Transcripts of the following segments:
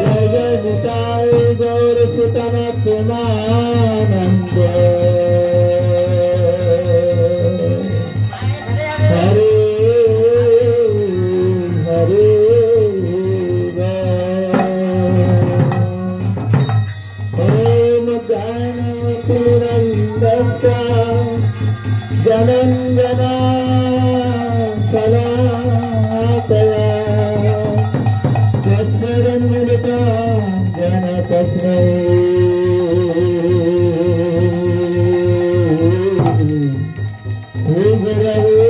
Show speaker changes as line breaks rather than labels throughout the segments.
जय जय निताय गौर सुतन प्रेमानंद हरे हरे ओम ज्ञानतिमिरन्धस्य जनञ्जना शलाकया तस्मैरन्मिलितं येन तस्मै श्रीगुरवे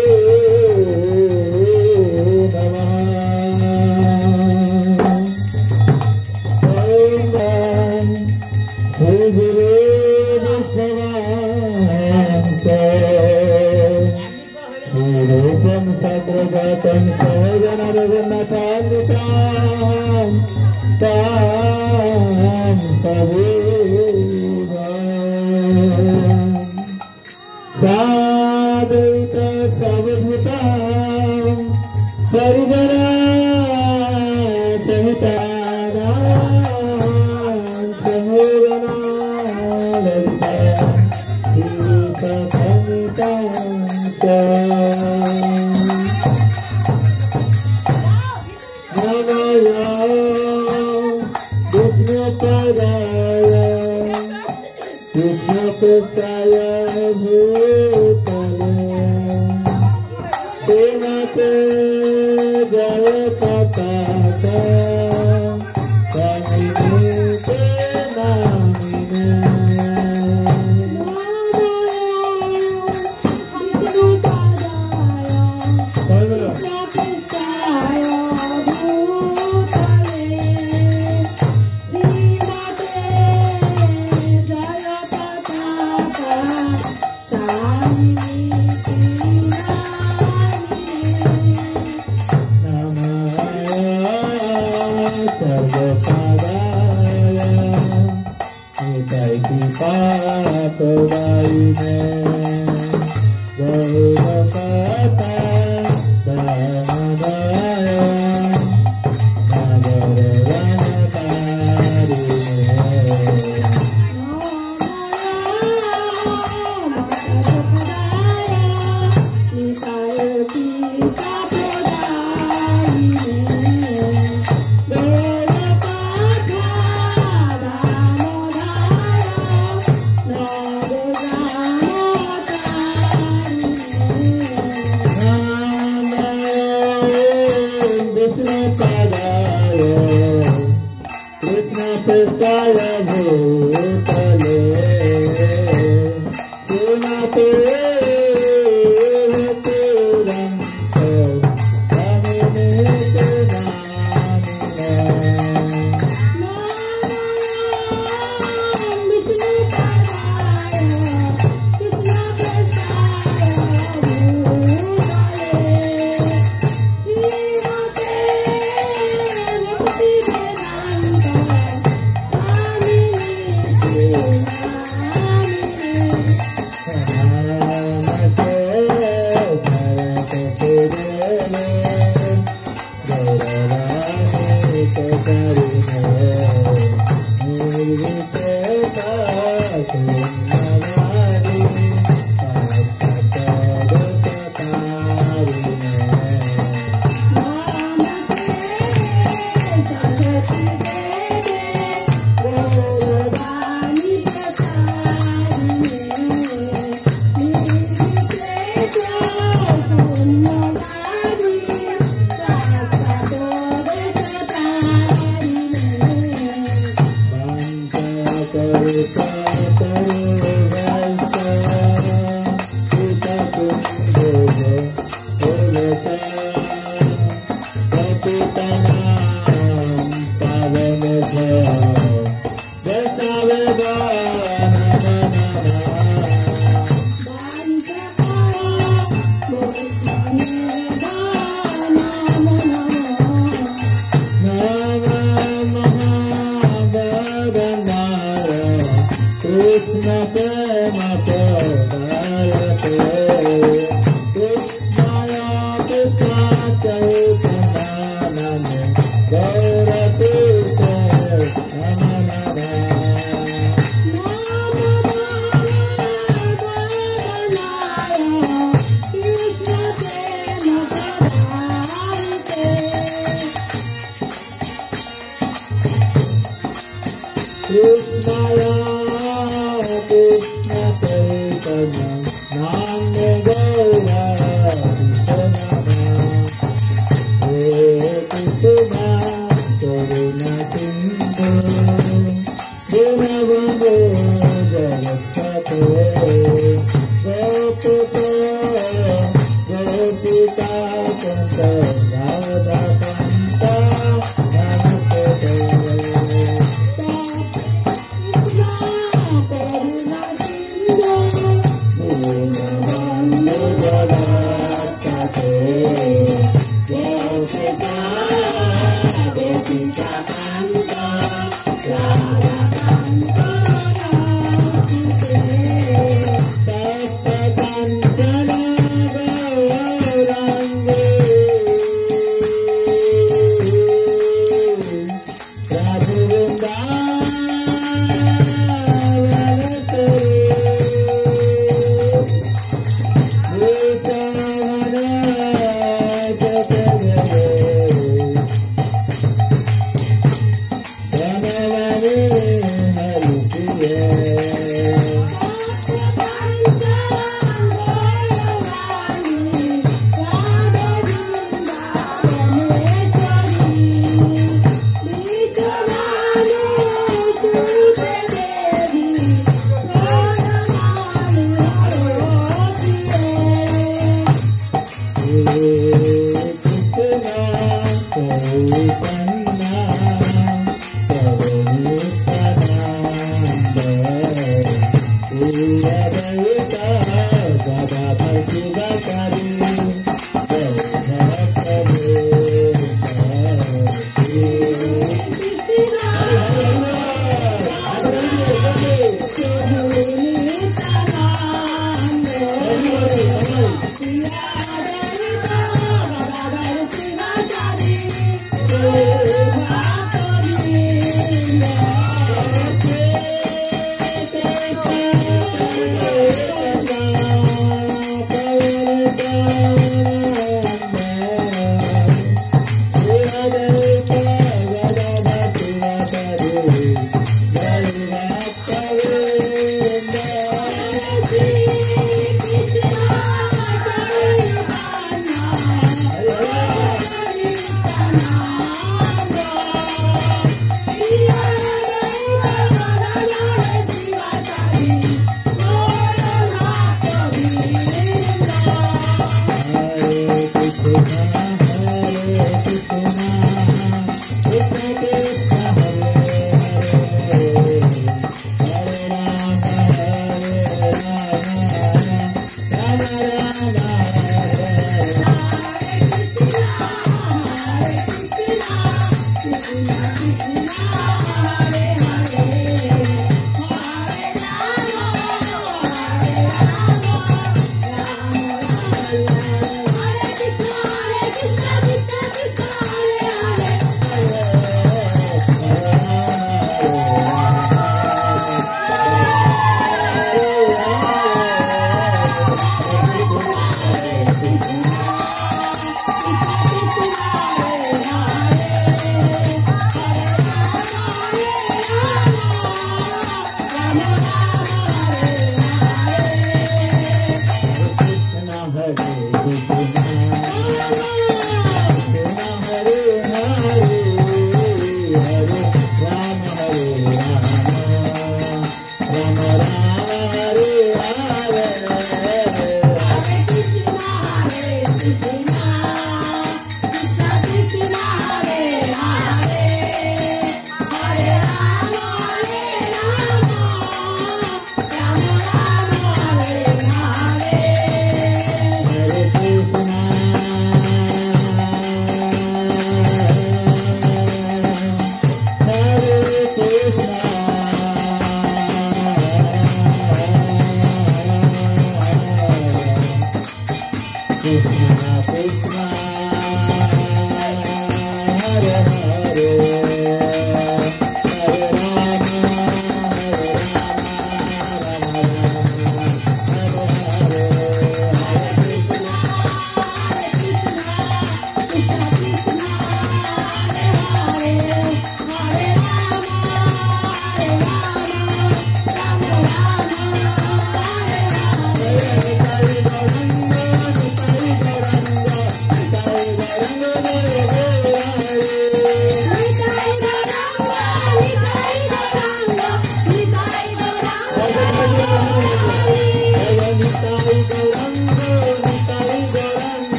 नमः। ॐ श्रीगुरे रूपं सद्रजातं सहजनरघुनाथान्वितां तां सवेदां साद्वैत सर्वभूतां परिजनसहितानां कृष्णपृष्ठाय भूतले तेनाते जय पताका कामिनीते नामिने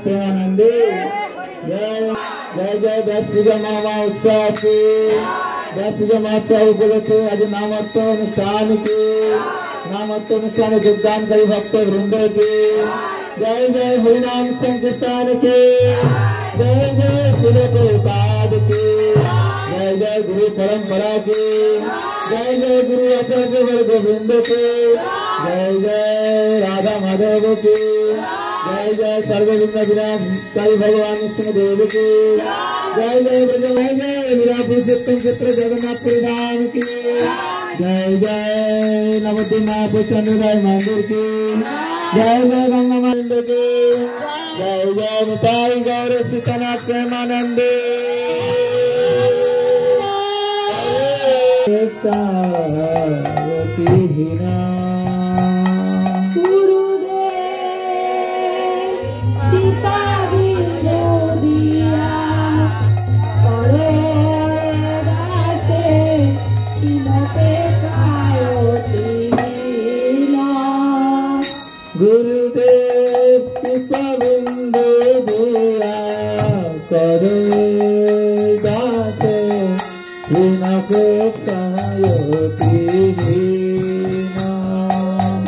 प्रेमानंदी जय जय जय दस पूजा मामा उत्सव की दस पूजा महोत्सव उपलक्षे आज नामोत्सव अनुष्ठान की नामोत्सव अनुष्ठान योगदान कई भक्त वृंद की जय जय हरिनाम संकीर्तन की जय जय शिल प्रभुपाद की जय जय गुरु परंपरा की जय जय गुरु आचार्य वर्ग वृंद की जय जय राधा माधव की जय जय सर्वलिंग विनाशकारी भगवान विष्णुदेव की जय जय जय जय मीरा पुरुषोत्तम चित्र जगन्नाथ धाम की जय जय नवद्वीप चंद्रदाय मंदिर की जय जय गंगा मंदिर की जय जय निताई गौर सीतानाथ प्रेमानंद गुरुदेव कृपा बिंदु दिया करे दाते बिना के कमायोती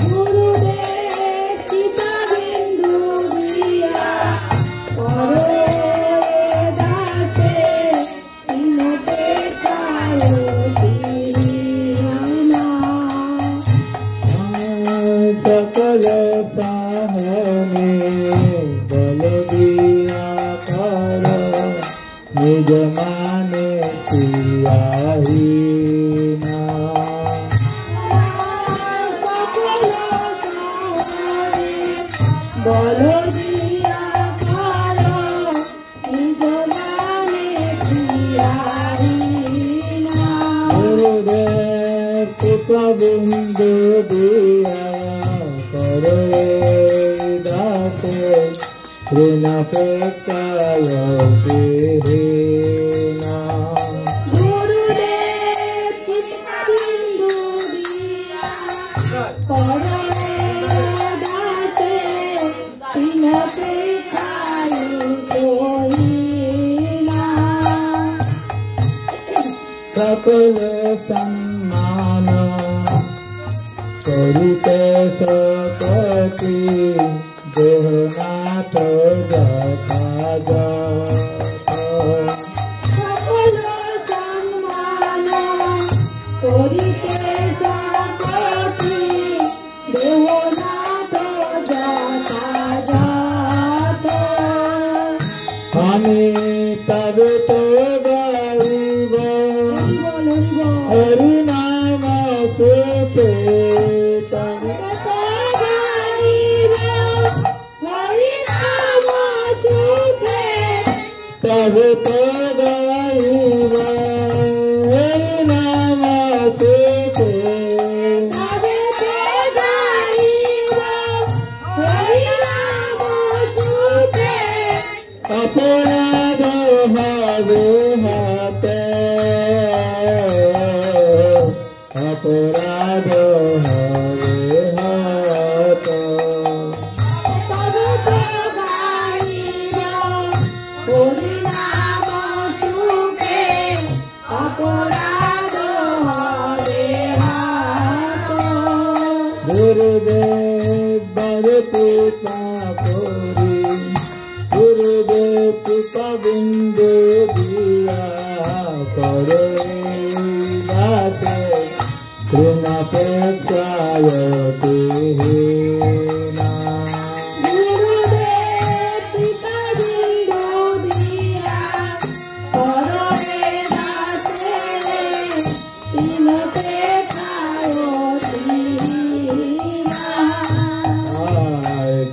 गुरुदेव कृपा बिंदु दिया करे दाते बिना के कमायोती सकल साहने बल दिया कर निज माने पियाही बल दिया कर निज माने पियाही गुरुदेव कृपा बिंदु दिया दाते ऋण पेक्षायोगी गुरुदेव कृपा बिंदु दिया दाते ऋण पेक्षायोगी सकल सम्मान करिते सकति देहनाथ जथा सकल सम्मान करिते सकति देहनाथ जथा हमें तब तो गाइब हरि नाम सुते तब तो गाइबा नाम सुखे अपराध हवे हाथे अपराध हवे हाथ गुरुदेव बर पिता पुरी गुरुदेव पिता बिंदु दिया करे बाते ऋणापेक्षायते ना
गुरुदेव पिता बिंदु दिया करे बाते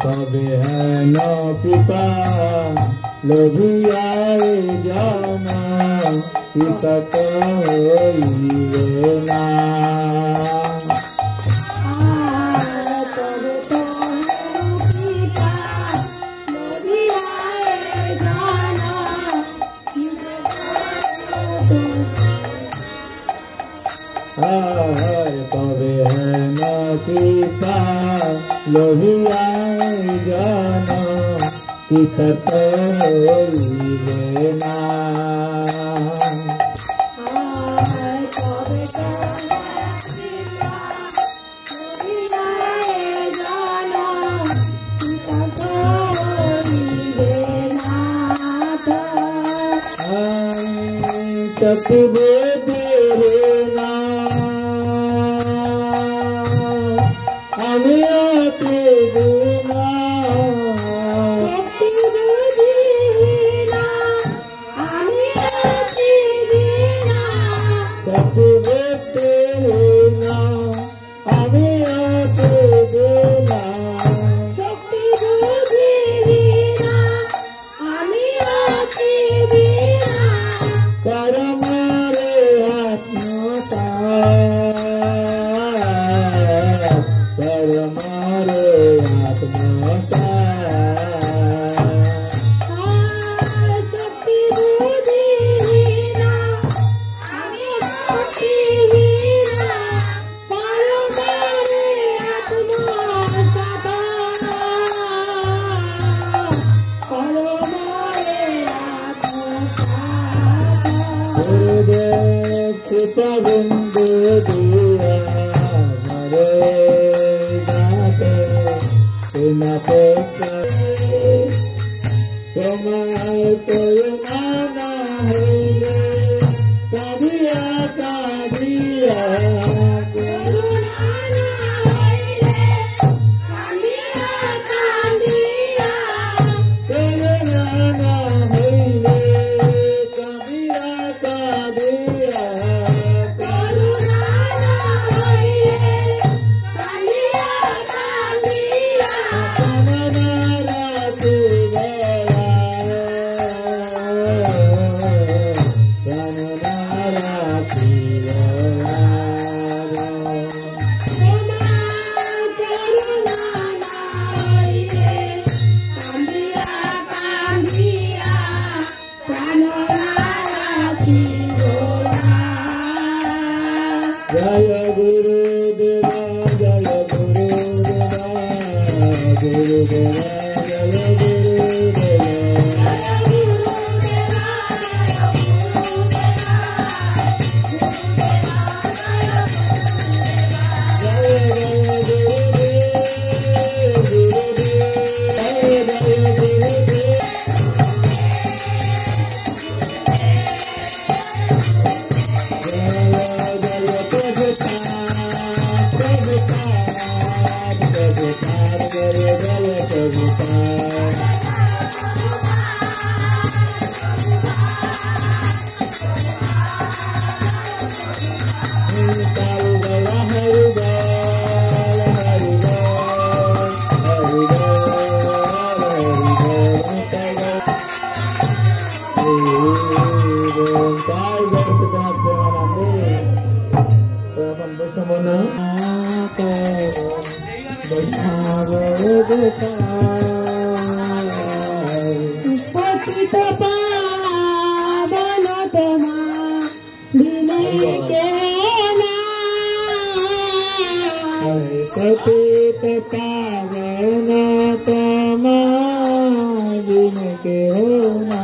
कभी है न पिता लोभियाए जाना पिता तो होइए ना कभी है न पिता लोभियाए जाना पिता तो होइए ना चकबे तेरे আমি আছি বিনা
আমি আছি বিনা
শক্তি বেতে না আমি আছি বিনা
শক্তি বুঝি বিনা আমি আছি বিনা
করমারে আত্মতা करमारे आत्मता
शक्ति बुद्धि वीणा আমি আছি वीणा परमारे आत्मता परमारे आत्मता
गुरुदेव पिता बिंदु दिया मरे ना पेक्षा तुम्हारे कोई माना है कादिया कादिया तेरे नाना है कादिया कादिया जय गुरुदेवा जय गुरुदेवा गुरुदेवा जय गुरुदेवा Jai
পতিত পাবন তোমা দিনে কেনা
पतित पावन तमा दिन के होना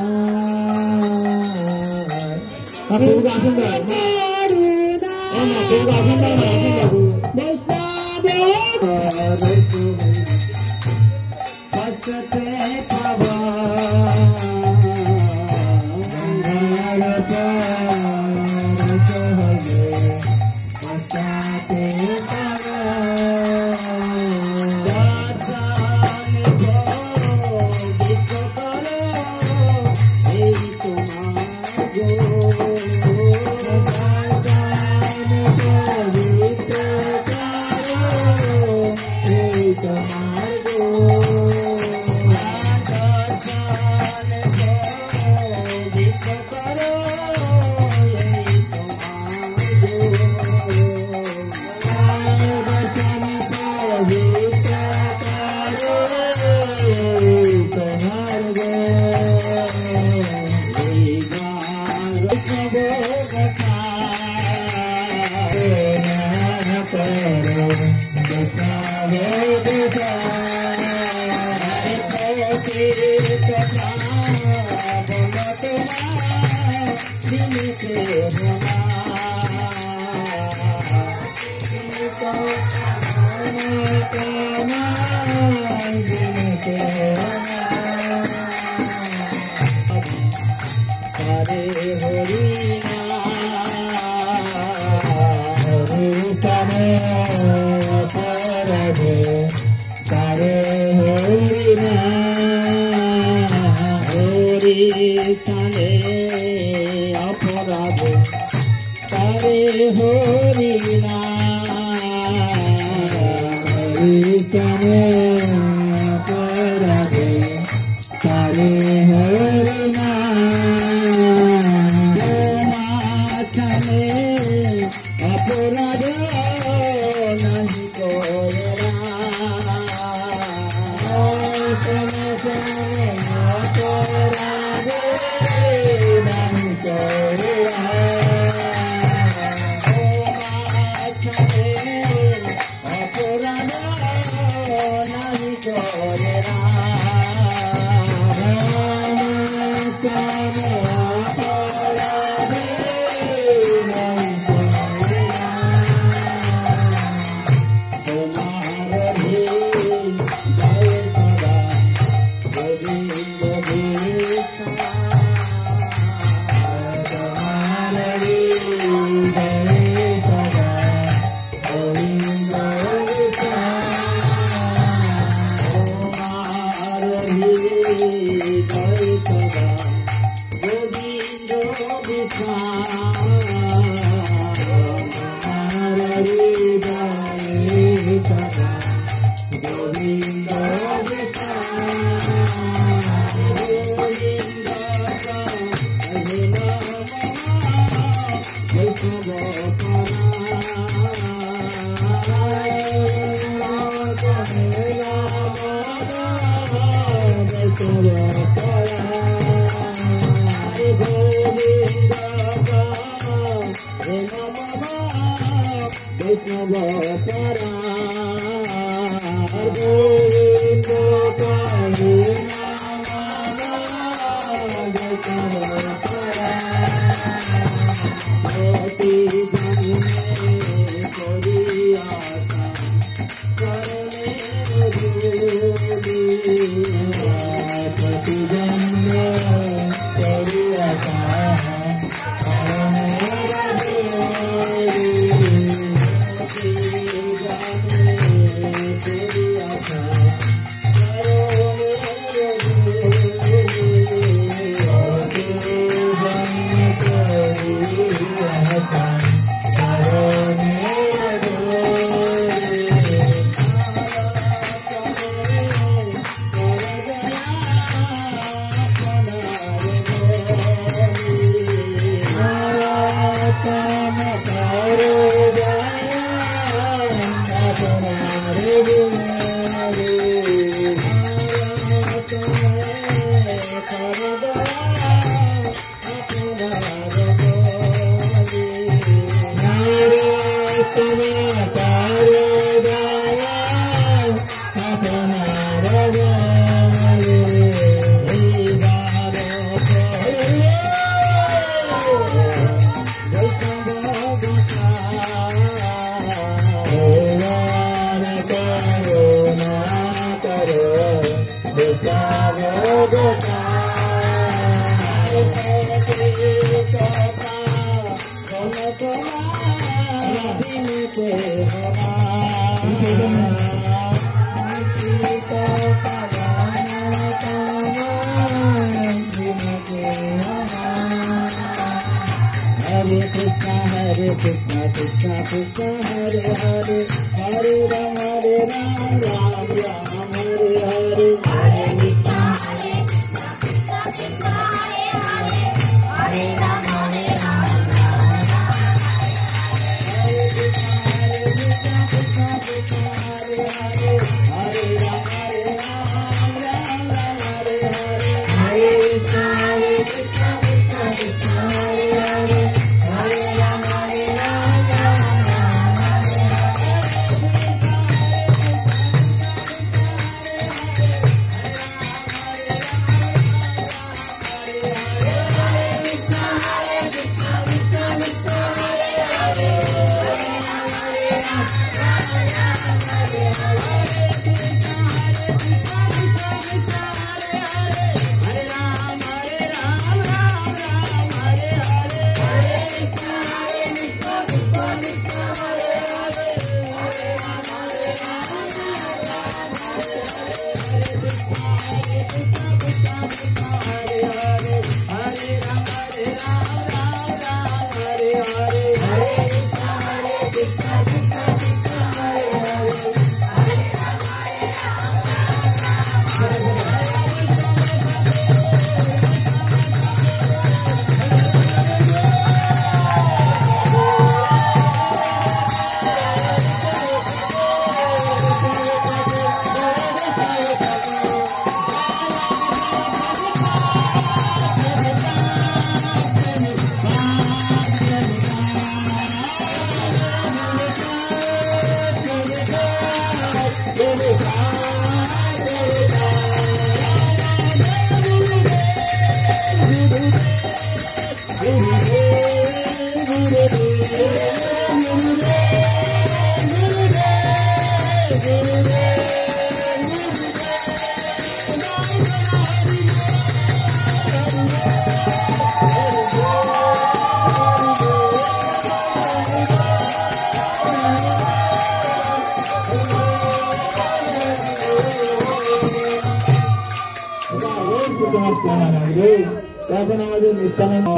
তখন আমাদের নিত্যানন্দ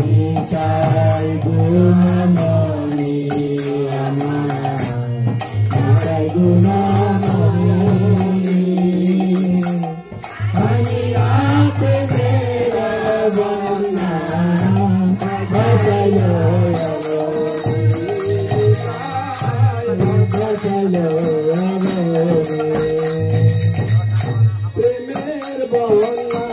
নিতাই গুণমণি নিতাই গুণমণি হরিয়াতে মেরা বন্যা ভজলো ভজলো প্রেমের বন্যা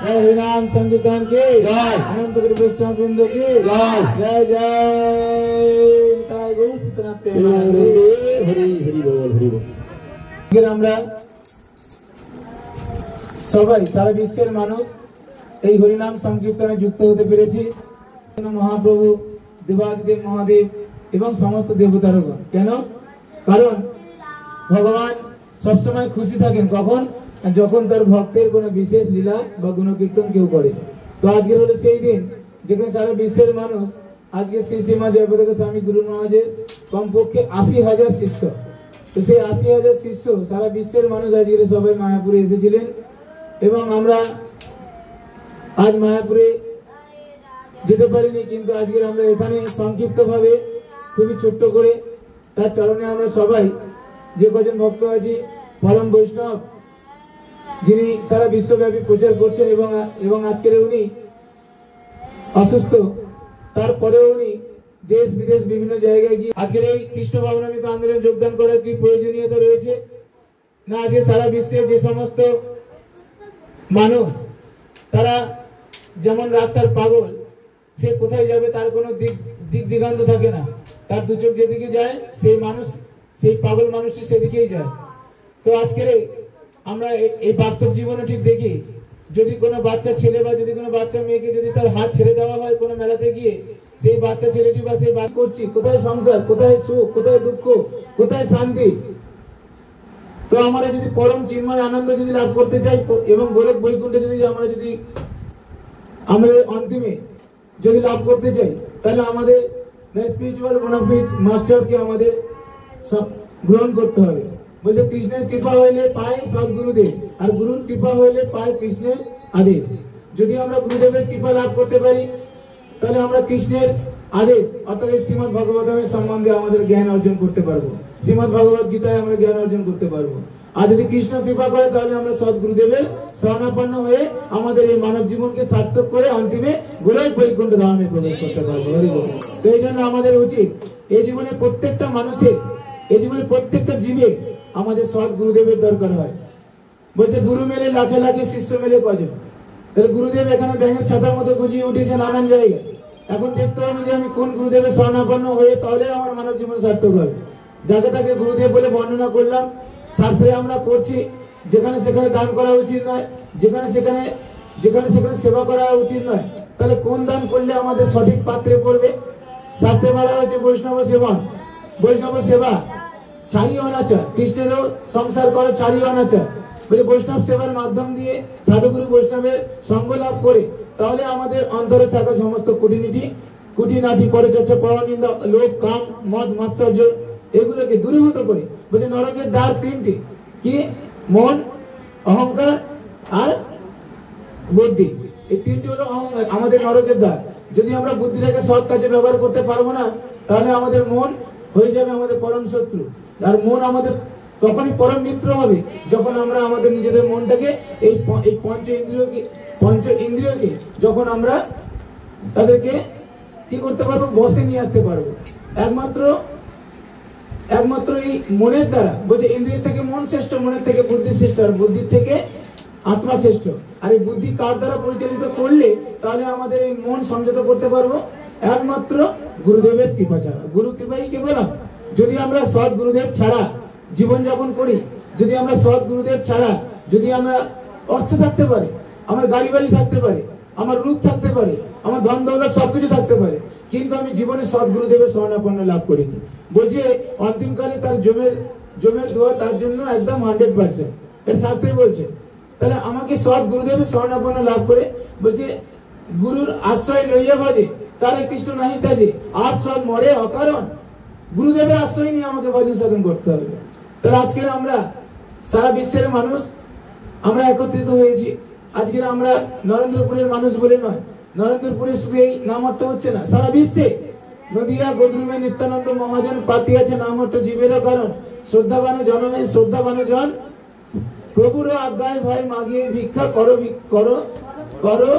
हरिनाम संकीर्तन की जय, अनंत गुरु वैष्णव वृंद की जय, जय जय गौर सीतनाथ हरि हरि बोल हरि बोल। আমরা সবাই সারা বিশ্বের মানুষ এই হরিনাম সংকীর্তনে যুক্ত হতে পেরেছি। মহাপ্রভু দেবাদিদেব মহাদেব এবং সমস্ত দেবতারগণ। কেন? কারণ ভগবান সবসময় খুশি থাকেন কখন? যখন তার ভক্তের কোনো বিশেষ লীলা বা গুণকীর্তন কেউ করে। তো আজকের হলো সেই দিন যেখানে সারা বিশ্বের মানুষ আজকে শ্রী শ্রীমা জয়প্রকাশ স্বামী গুরু মহারাজের কমপক্ষে 80,000 শিষ্য। তো সেই 80,000 শিষ্য সারা বিশ্বের মানুষ আজকে সবাই মায়াপুরে এসেছিলেন এবং আমরা আজ মায়াপুরে যেতে পারিনি, কিন্তু আজকে আমরা এখানে সংক্ষিপ্তভাবে খুবই ছোট্ট করে তার চরণে আমরা সবাই যে কজন ভক্ত আছি, পরম বৈষ্ণব যিনি সারা বিশ্বব্যাপী প্রচার করছেন এবং আজকের উনি অসুস্থ, তারপরেও উনি দেশ বিদেশ বিভিন্ন জায়গায় গিয়ে আজকের এই কৃষ্ণ ভাবনামৃত আন্দোলনে যোগদান করার কি প্রয়োজনীয়তা রয়েছে না? আজকে সারা বিশ্বের যে সমস্ত মানুষ তারা যেমন রাস্তার পাগল, সে কোথায় যাবে তার কোনো দিক দিগান্ত থাকে না, তার দু চোখ যেদিকে যায় সেই মানুষ, সেই পাগল মানুষটি সেদিকেই যায়। তো আজকের আমরা এই বাস্তব জীবনে ঠিক দেখি, যদি কোনো বাচ্চা ছেলে বা যদি কোনো বাচ্চা মেয়েকে যদি তার হাত ছেড়ে দেওয়া হয় কোনো মেলাতে গিয়ে, সেই বাচ্চা ছেলেটি বা সেই বাচ্চা করছি কোথায় সংসার, কোথায় সুখ, কোথায় দুঃখ, কোথায় শান্তি? তো আমরা যদি পরম চিন্ময় আনন্দ যদি লাভ করতে চাই এবং গোলক বৈকুণ্ঠে যদি আমাদের অন্তিমে যদি লাভ করতে চাই, তাহলে আমাদের স্পিরিচুয়াল বেনিফিট মাস্টারকে আমাদের সব গ্রহণ করতে হবে। বলতে কৃষ্ণের কৃপা হইলে পায় সদ্গুরুদেব, আর গুরুর কৃপা হইলে পায় কৃষ্ণের আদেশ। যদি আমরা গুরুদেবের কৃপা লাভ করতে পারি তাহলে আমরা কৃষ্ণের আদেশ অর্থাৎ শ্রীমদ্ ভাগবতের সম্বন্ধে আমাদের জ্ঞান অর্জন করতে পারবো, শ্রীমদ্ ভগবত গীতায় আমরা জ্ঞান অর্জন করতে পারবো। আর যদি কৃষ্ণ কৃপা করে তাহলে আমরা সদ্গুরুদেবের শরণাপন্ন হয়ে আমাদের এই মানব জীবনকে সার্থক করে অন্তিমে গোলক বৈকুণ্ঠ ধামে প্রবেশ করতে পারবো। তো এই জন্য আমাদের উচিত এই জীবনে প্রত্যেকটা মানুষের, এই জীবনে প্রত্যেকটা জীবে আমাদের সৎ গুরুদেবের দরকার হয়। বলছে গুরু মেলে লাখে লাখে, শিষ্য মেলে কজন। তাহলে গুরুদেব এখানে ব্যাঙের ছাতার মতো গুজিয়ে উঠেছে নানান জায়গায়। এখন দেখতে হবে যে আমি কোন গুরুদেবের শরণাপন্ন হয়ে তাহলে আমার মানব জীবন সার্থক হবে। যাকে তাকে গুরুদেব বলে বর্ণনা করলাম, শাস্ত্রে আমরা পড়ছি যেখানে সেখানে দান করা উচিত নয়, যেখানে সেখানে সেবা করা উচিত নয়। তাহলে কোন দান করলে আমাদের সঠিক পাত্রে পড়বে? শাস্ত্রে বলা হয়েছে বৈষ্ণব সেবন, বৈষ্ণব সেবা ছাড়িও অনাচার, কৃষ্ণেরও সংসার করে ছাড়িও অনাচার। বলে বৈষ্ণব সেবার মাধ্যম দিয়ে সাধুগুরু বৈষ্ণবের সঙ্গ লাভ করে তাহলে আমাদের অন্তরে থাকা সমস্ত কুটিনাটি পরচর্চা, পরনিন্দা, লোভ, কাম, মদ, মাৎসর্য এগুলোকে দূরীভূত করে। বলছে নরকের দ্বার তিনটি, কি? মন, অহংকার আর বুদ্ধি। এই তিনটি হলো আমাদের নরকের দ্বার। যদি আমরা বুদ্ধিটাকে সৎ কাজে ব্যবহার করতে পারবো না তাহলে আমাদের মন হয়ে যাবে আমাদের পরম শত্রু। আর মন আমাদের তখনই পরম মিত্র হবে যখন আমরা আমাদের নিজেদের মনটাকে এই পঞ্চ ইন্দ্রিয়কে যখন আমরা তাদেরকে কি করতে পারবো? বসে নিয়ে আসতে পারবো একমাত্র এই মনের দ্বারা। বলছে ইন্দ্রিয় থেকে মন শ্রেষ্ঠ, মনের থেকে বুদ্ধি শ্রেষ্ঠ, আর বুদ্ধির থেকে আত্মা শ্রেষ্ঠ। আর এই বুদ্ধি কার দ্বারা পরিচালিত করলে তাহলে আমাদের এই মন সংযত করতে পারবো? একমাত্র গুরুদেবের কৃপা ছাড়া। গুরু কৃপাই কেবল। যদি আমরা সৎ গুরুদেব ছাড়া জীবনযাপন করি, যদি আমরা সৎ গুরুদেব ছাড়া যদি আমরা অর্থ থাকতে পারে, আমার গাড়ি বাড়ি থাকতে পারে, আমার রূপ থাকতে পারে, আমার ধন দৌলত সবকিছু থাকতে পারে, কিন্তু আমি জীবনে সৎ গুরুদেবের শরণাপন্ন লাভ করিনি। বলছে অন্তিমকালে তার জমের দোয়া তার জন্য একদম 100%, এর শাস্ত্রে বলছে। তাহলে আমাকে সৎ গুরুদেবের শরণাপন্ন লাভ করে, বলছে গুরুর আশ্রয় লইয়া বাজে তারে কৃষ্ণ নাহি তাজে, আর সব মরে অকারণ।
গুরুদেবের আশ্রয় নিয়ে আমাকে ভজন সাধন করতে হবে। তাহলে আজকের আমরা সারা বিশ্বের মানুষ আমরা একত্রিত হয়েছি। আজকের আমরা নরেন্দ্রপুরের মানুষ বলে নয়, নরেন্দ্রপুরে শুধু এই নামহট্ট হচ্ছে না, সারা বিশ্বে নদিয়া গদরুমে নিত্যানন্দ মহাজন পাতি আছে নামহট্ট জীবেরও কারণ শ্রদ্ধাবান জনমে শ্রদ্ধাবান জন প্রভুর আজ্ঞায় ভয় মাগিয়ে ভিক্ষা করো করো করো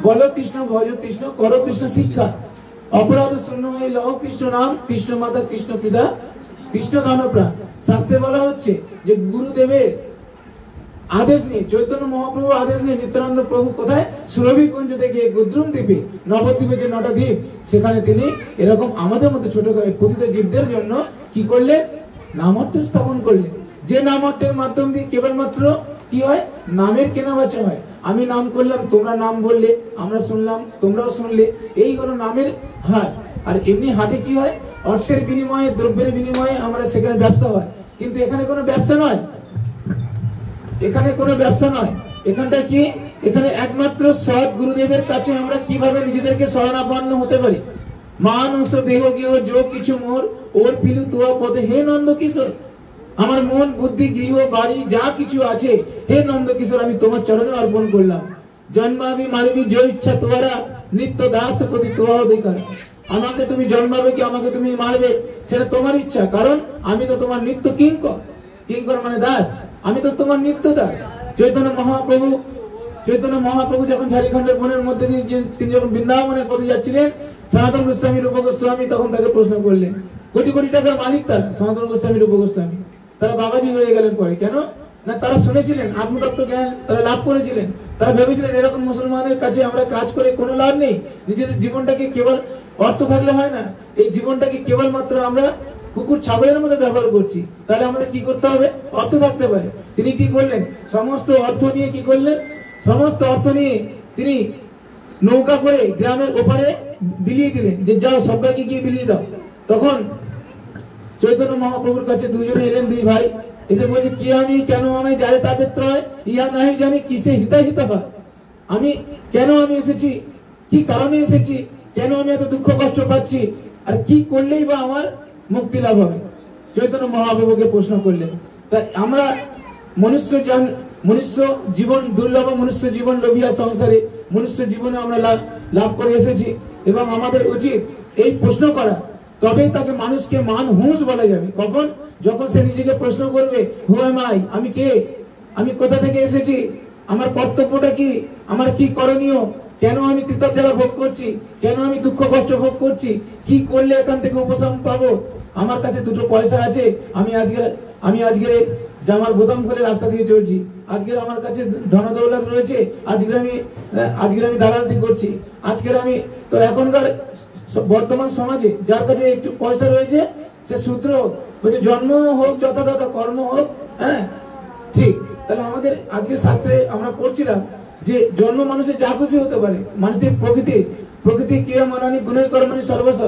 বলো কৃষ্ণ ভজ কৃষ্ণ করো কৃষ্ণ শিক্ষা অপরাধ শূন্য হয়ে লহ কৃষ্ণ নাম কৃষ্ণ মাতা কৃষ্ণ পিতা কৃষ্ণ ধনপ্রাণ। শাস্ত্রে বলা হচ্ছে যে গুরুদেবের আদেশ নিয়ে চৈতন্য মহাপ্রভু আদেশ নিয়ে নিত্যানন্দ প্রভু কোথায় সুরভিকুঞ্জ থেকে গদ্রুম দ্বীপে নবদ্বীপে যে 9টা দ্বীপ সেখানে তিনি এরকম আমাদের মতো ছোট পতিত জীবদের জন্য কি করলেন নামহট্ট স্থাপন করলেন। যে নামহট্টের মাধ্যম দিয়ে কেবলমাত্র কি হয় নামের কেনাবেচা হয়। আমি নাম করলাম, তোমরা নাম বললে, আমরা শুনলাম, তোমরাও শুনলে, এই হলো নামের হাট। আর এমনি হাটে কি হয় অর্থের বিনিময়ে দ্রব্যের বিনিময়ে আমরা সেখানে ব্যবসা হয়। কিন্তু এখানে কোনো ব্যবসা নয়, এখানে কোনো ব্যবসা নয়। এখানটা কি এখানে একমাত্র সৎ গুরুদেবের কাছে আমরা কিভাবে নিজেদেরকে শরণাপন্ন হতে পারি। মানুষ দেহ গৃহ যো কিছু মোর ওর পিলু তোয়া পদে হে নন্দ কিশোর, আমার মন বুদ্ধি গৃহ বাড়ি যা কিছু আছে হে নন্দ কিশোর আমি তোমার চরণে অর্পণ করলাম। জন্মাবি মারবি যে ইচ্ছা তোরা নিত্য দাস প্রতি তোয়া অধিকার। আমাকে তুমি জন্মাবে কি আমাকে তুমি মারবে সেটা তোমার ইচ্ছা, কারণ আমি তো তোমার নিত্য কিঙ্কর। কিঙ্কর মানে দাস, আমি তো তোমার নিত্য দাস। চৈতন্য মহাপ্রভু যখন ঝাড়খণ্ডের বনের মধ্যে দিয়ে তিনি যখন বৃন্দাবনের পথে যাচ্ছিলেন সনাতন গোস্বামী রূপ গোস্বামী তখন তাকে প্রশ্ন করলেন। কোটি কোটি টাকার মালিক তারা, সনাতন গোস্বামী রূপ গোস্বামী, তারা বাবাজি হয়ে গেলেন পরে। কেন না তারা শুনেছিলেন আত্মতত্ত্ব জ্ঞান তারা লাভ করেছিলেন। তারা ভেবেছিলেন এরকম মুসলমানের কাছে আমরা কাজ করে কোনো লাভ নেই, নিজেদের জীবনটাকে কেবল অর্থ থাকলে হয় না, এই জীবনটাকে কেবলমাত্র আমরা কুকুর ছাগলের মধ্যে ব্যবহার করছি, তাহলে আমাদের কি করতে হবে অর্থ থাকতে পারে। তিনি কি করলেন সমস্ত অর্থ নিয়ে কি করলেন সমস্ত অর্থ নিয়ে তিনি নৌকা করে গ্রামের ওপারে বিলিয়ে দিলেন যে যাও সবাইকে গিয়ে বিলিয়ে দাও। তখন চৈতন্য মহাপ্রভুর কাছে দুজনে এলেন, দুই ভাই এসে বলছে কি আমি কেন আমি যারে তাবে ত্রয় ইহা নাহি জানি কিসে হিতাহিত হয়। আমি কেন আমি এসেছি, কি কারণে এসেছি, কেন আমি এত দুঃখ কষ্ট পাচ্ছি, আর কি করলেই বা আমার মুক্তি লাভ হবে। চৈতন্য মহাপ্রভুকে প্রশ্ন করলেন। তাই আমরা মনুষ্য জীবন দুর্লভ, মনুষ্য জীবন লোভিয়া সংসারে মনুষ্য জীবনে আমরা লাভ করে এসেছি এবং আমাদের উচিত এই প্রশ্ন করা, তবেই তাকে মানুষকে হুঁশ বলা যাবে। কখন যখন সে নিজেকে প্রশ্ন করবে হু এম আই, আমি কে, আমি কোথা থেকে এসেছি, আমার কর্তব্যটা কি, আমার কি করণীয়, কেন আমি তিক্ত জ্বালা ভোগ করছি, কেন আমি দুঃখ কষ্ট ভোগ করছি, কি করলে এখান থেকে উপশম পাবো। আমার কাছে দুটো পয়সা আছে, আমি আজকে জামার বোতাম খুলে রাস্তা দিয়ে চলছি, আজকের আমার কাছে ধন দৌলত রয়েছে, আজকের আমি দালালি করছি, আজকের আমি তো এখনকার বর্তমান সমাজে যার কাছে একটু পয়সা রয়েছে সে সূত্র বলছে জন্ম হোক যথাযথ কর্ম হোক, হ্যাঁ ঠিক। তাহলে আমাদের আজকের শাস্ত্রে আমরা পড়ছিলাম যে জন্ম মানুষের যা খুশি হতে পারে, মানুষের প্রকৃতি ক্রিয়া মনানি গুণই কর্মণি সর্বস্ব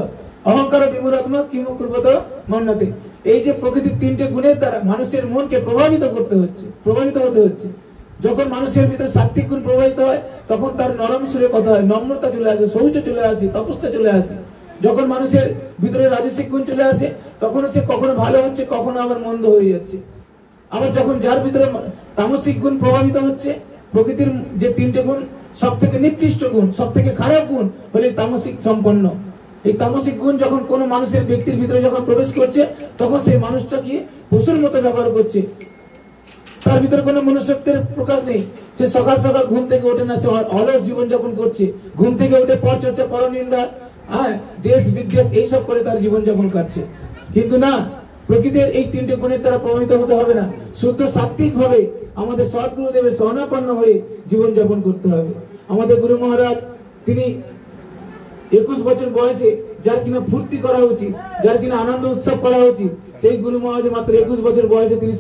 অহংকার বিমূঢ়াত্মক কিমু কুর্বত মন্নতে। এই যে প্রকৃতির 3টে গুণের দ্বারা মানুষের মনকে প্রভাবিত হতে হচ্ছে। যখন মানুষের ভিতরে সাত্বিক গুণ প্রভাবিত হয় তখন তার নরম সুরে কথা হয়, নম্রতা চলে আসে, শৌচ চলে আসে, তপস্যা চলে আসে। যখন মানুষের ভিতরে রাজসিক গুণ চলে আসে তখন সে কখনো ভালো হচ্ছে, কখনো আবার মন্দ হয়ে যাচ্ছে। আবার যখন যার ভিতরে তামসিক গুণ প্রভাবিত হচ্ছে, প্রকৃতির যে 3টে গুণ সব থেকে নিকৃষ্ট গুণ, সব থেকে খারাপ গুণ হলে তামসিক সম্পন্ন। এই তামসিক গুণ যখন কোনো মানুষের ব্যক্তির ভিতরে যখন প্রবেশ করছে তখন সেই মানুষটা কি পশুর মতো ব্যবহার করছে, তার ভিতরে কোনো মনুষ্যত্বের প্রকাশ নেই। সে সকাল সকাল ঘুম থেকে ওঠে না, সে অলস জীবন যাপন করছে, ঘুম থেকে উঠে পরচর্চা পরনিন্দা, দেশ বিদেশ এইসব করে তার জীবন যাপন কাটছে। কিন্তু না, প্রকৃতির এই 3টে গুণের দ্বারা প্রভাবিত হতে হবে না, শুদ্ধ সাত্বিক ভাবে আমাদের সদ্গুরুদেবের শরণাপন্ন হয়ে জীবন যাপন করতে হবে। আমাদের গুরু মহারাজ তিনি 21 বছর বয়সে যার কিনা ফুর্তি করা উচিত, যার কিনা আনন্দ উৎসব করা উচিত, সেই গুরু মহারাজ মাত্র 21 বছর বয়সে তিনি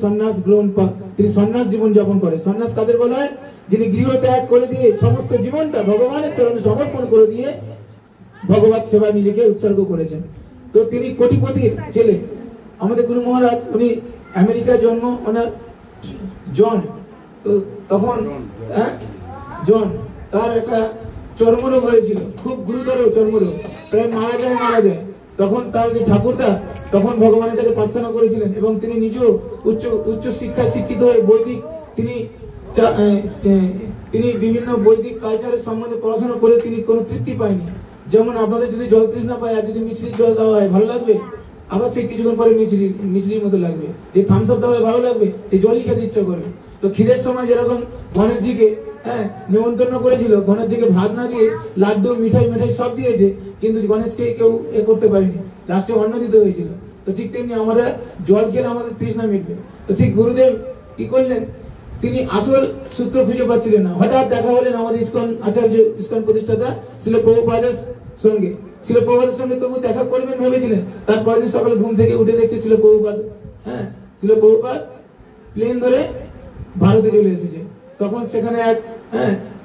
তিনি সন্ন্যাস জীবন যাপন করে। সন্ন্যাস কাদের বলা হয়? যিনি গৃহ ত্যাগ করে দিয়ে সমস্ত জীবনটা ভগবানের চরণে সমর্পণ করে দিয়ে ভগবত সেবা নিজেকে উৎসর্গ করেছেন। তো তিনি কোটিপতির ছেলে। আমাদের গুরু মহারাজ উনি আমেরিকায় জন্ম, ওনার জন, তো তখন জন তার একটা চর্মরোগ হয়েছিল, খুব গুরুতর চর্মরোগ, প্রায় মারা যায়। তখন তার যে ঠাকুরদা তখন ভগবানের কাছে প্রার্থনা করেছিলেন এবং তিনি নিজেও উচ্চ শিক্ষায় শিক্ষিত হয়ে বৈদিক তিনি বিভিন্ন বৈদিক কালচারের সম্বন্ধে পড়াশোনা করে তিনি কোনো তৃপ্তি পায়নি। যেমন আপনাদের যদি জল তৃষ্ণা পায় আর যদি মিছরির জল দেওয়া হয় ভালো লাগবে, আবার সেই কিছুক্ষণ পরে মিছরির মতো লাগবে। এই থামস আপ দেওয়া হয় ভালো লাগবে, এই জলই খেতে ইচ্ছা করবে। তো খিদের সময় যেরকম গণেশজিকে নিমন্ত্রণ করেছিল, গণেশজিকে ভাত না দিয়ে লাড্ডু মিঠাই সব দিয়েছে, কিন্তু গণেশকে কেউ করতে পারেনি, লাস্টে অন্ন দিতে হয়েছিল। তো ঠিক তেমনি আমরা জল খেলে আমাদের তৃষ্ণা মিটবে। তো ঠিক গুরুদেব কি করলেন, তিনি আসল সূত্র খুঁজে পাচ্ছিলেন না। হঠাৎ দেখা হলেন আমাদের ইসকন আচার্য, ইসকন প্রতিষ্ঠাতা শিল প্রভুপাদের সঙ্গে। শিল প্রভুপাদের সঙ্গে তবু দেখা করবেন ভেবেছিলেন। তার পরের দিন সকালে ঘুম থেকে উঠে দেখছে শিল প্রভুপাদ, শিল প্রভুপাদ প্লেন ধরে ভারতে চলে এসেছে। তখন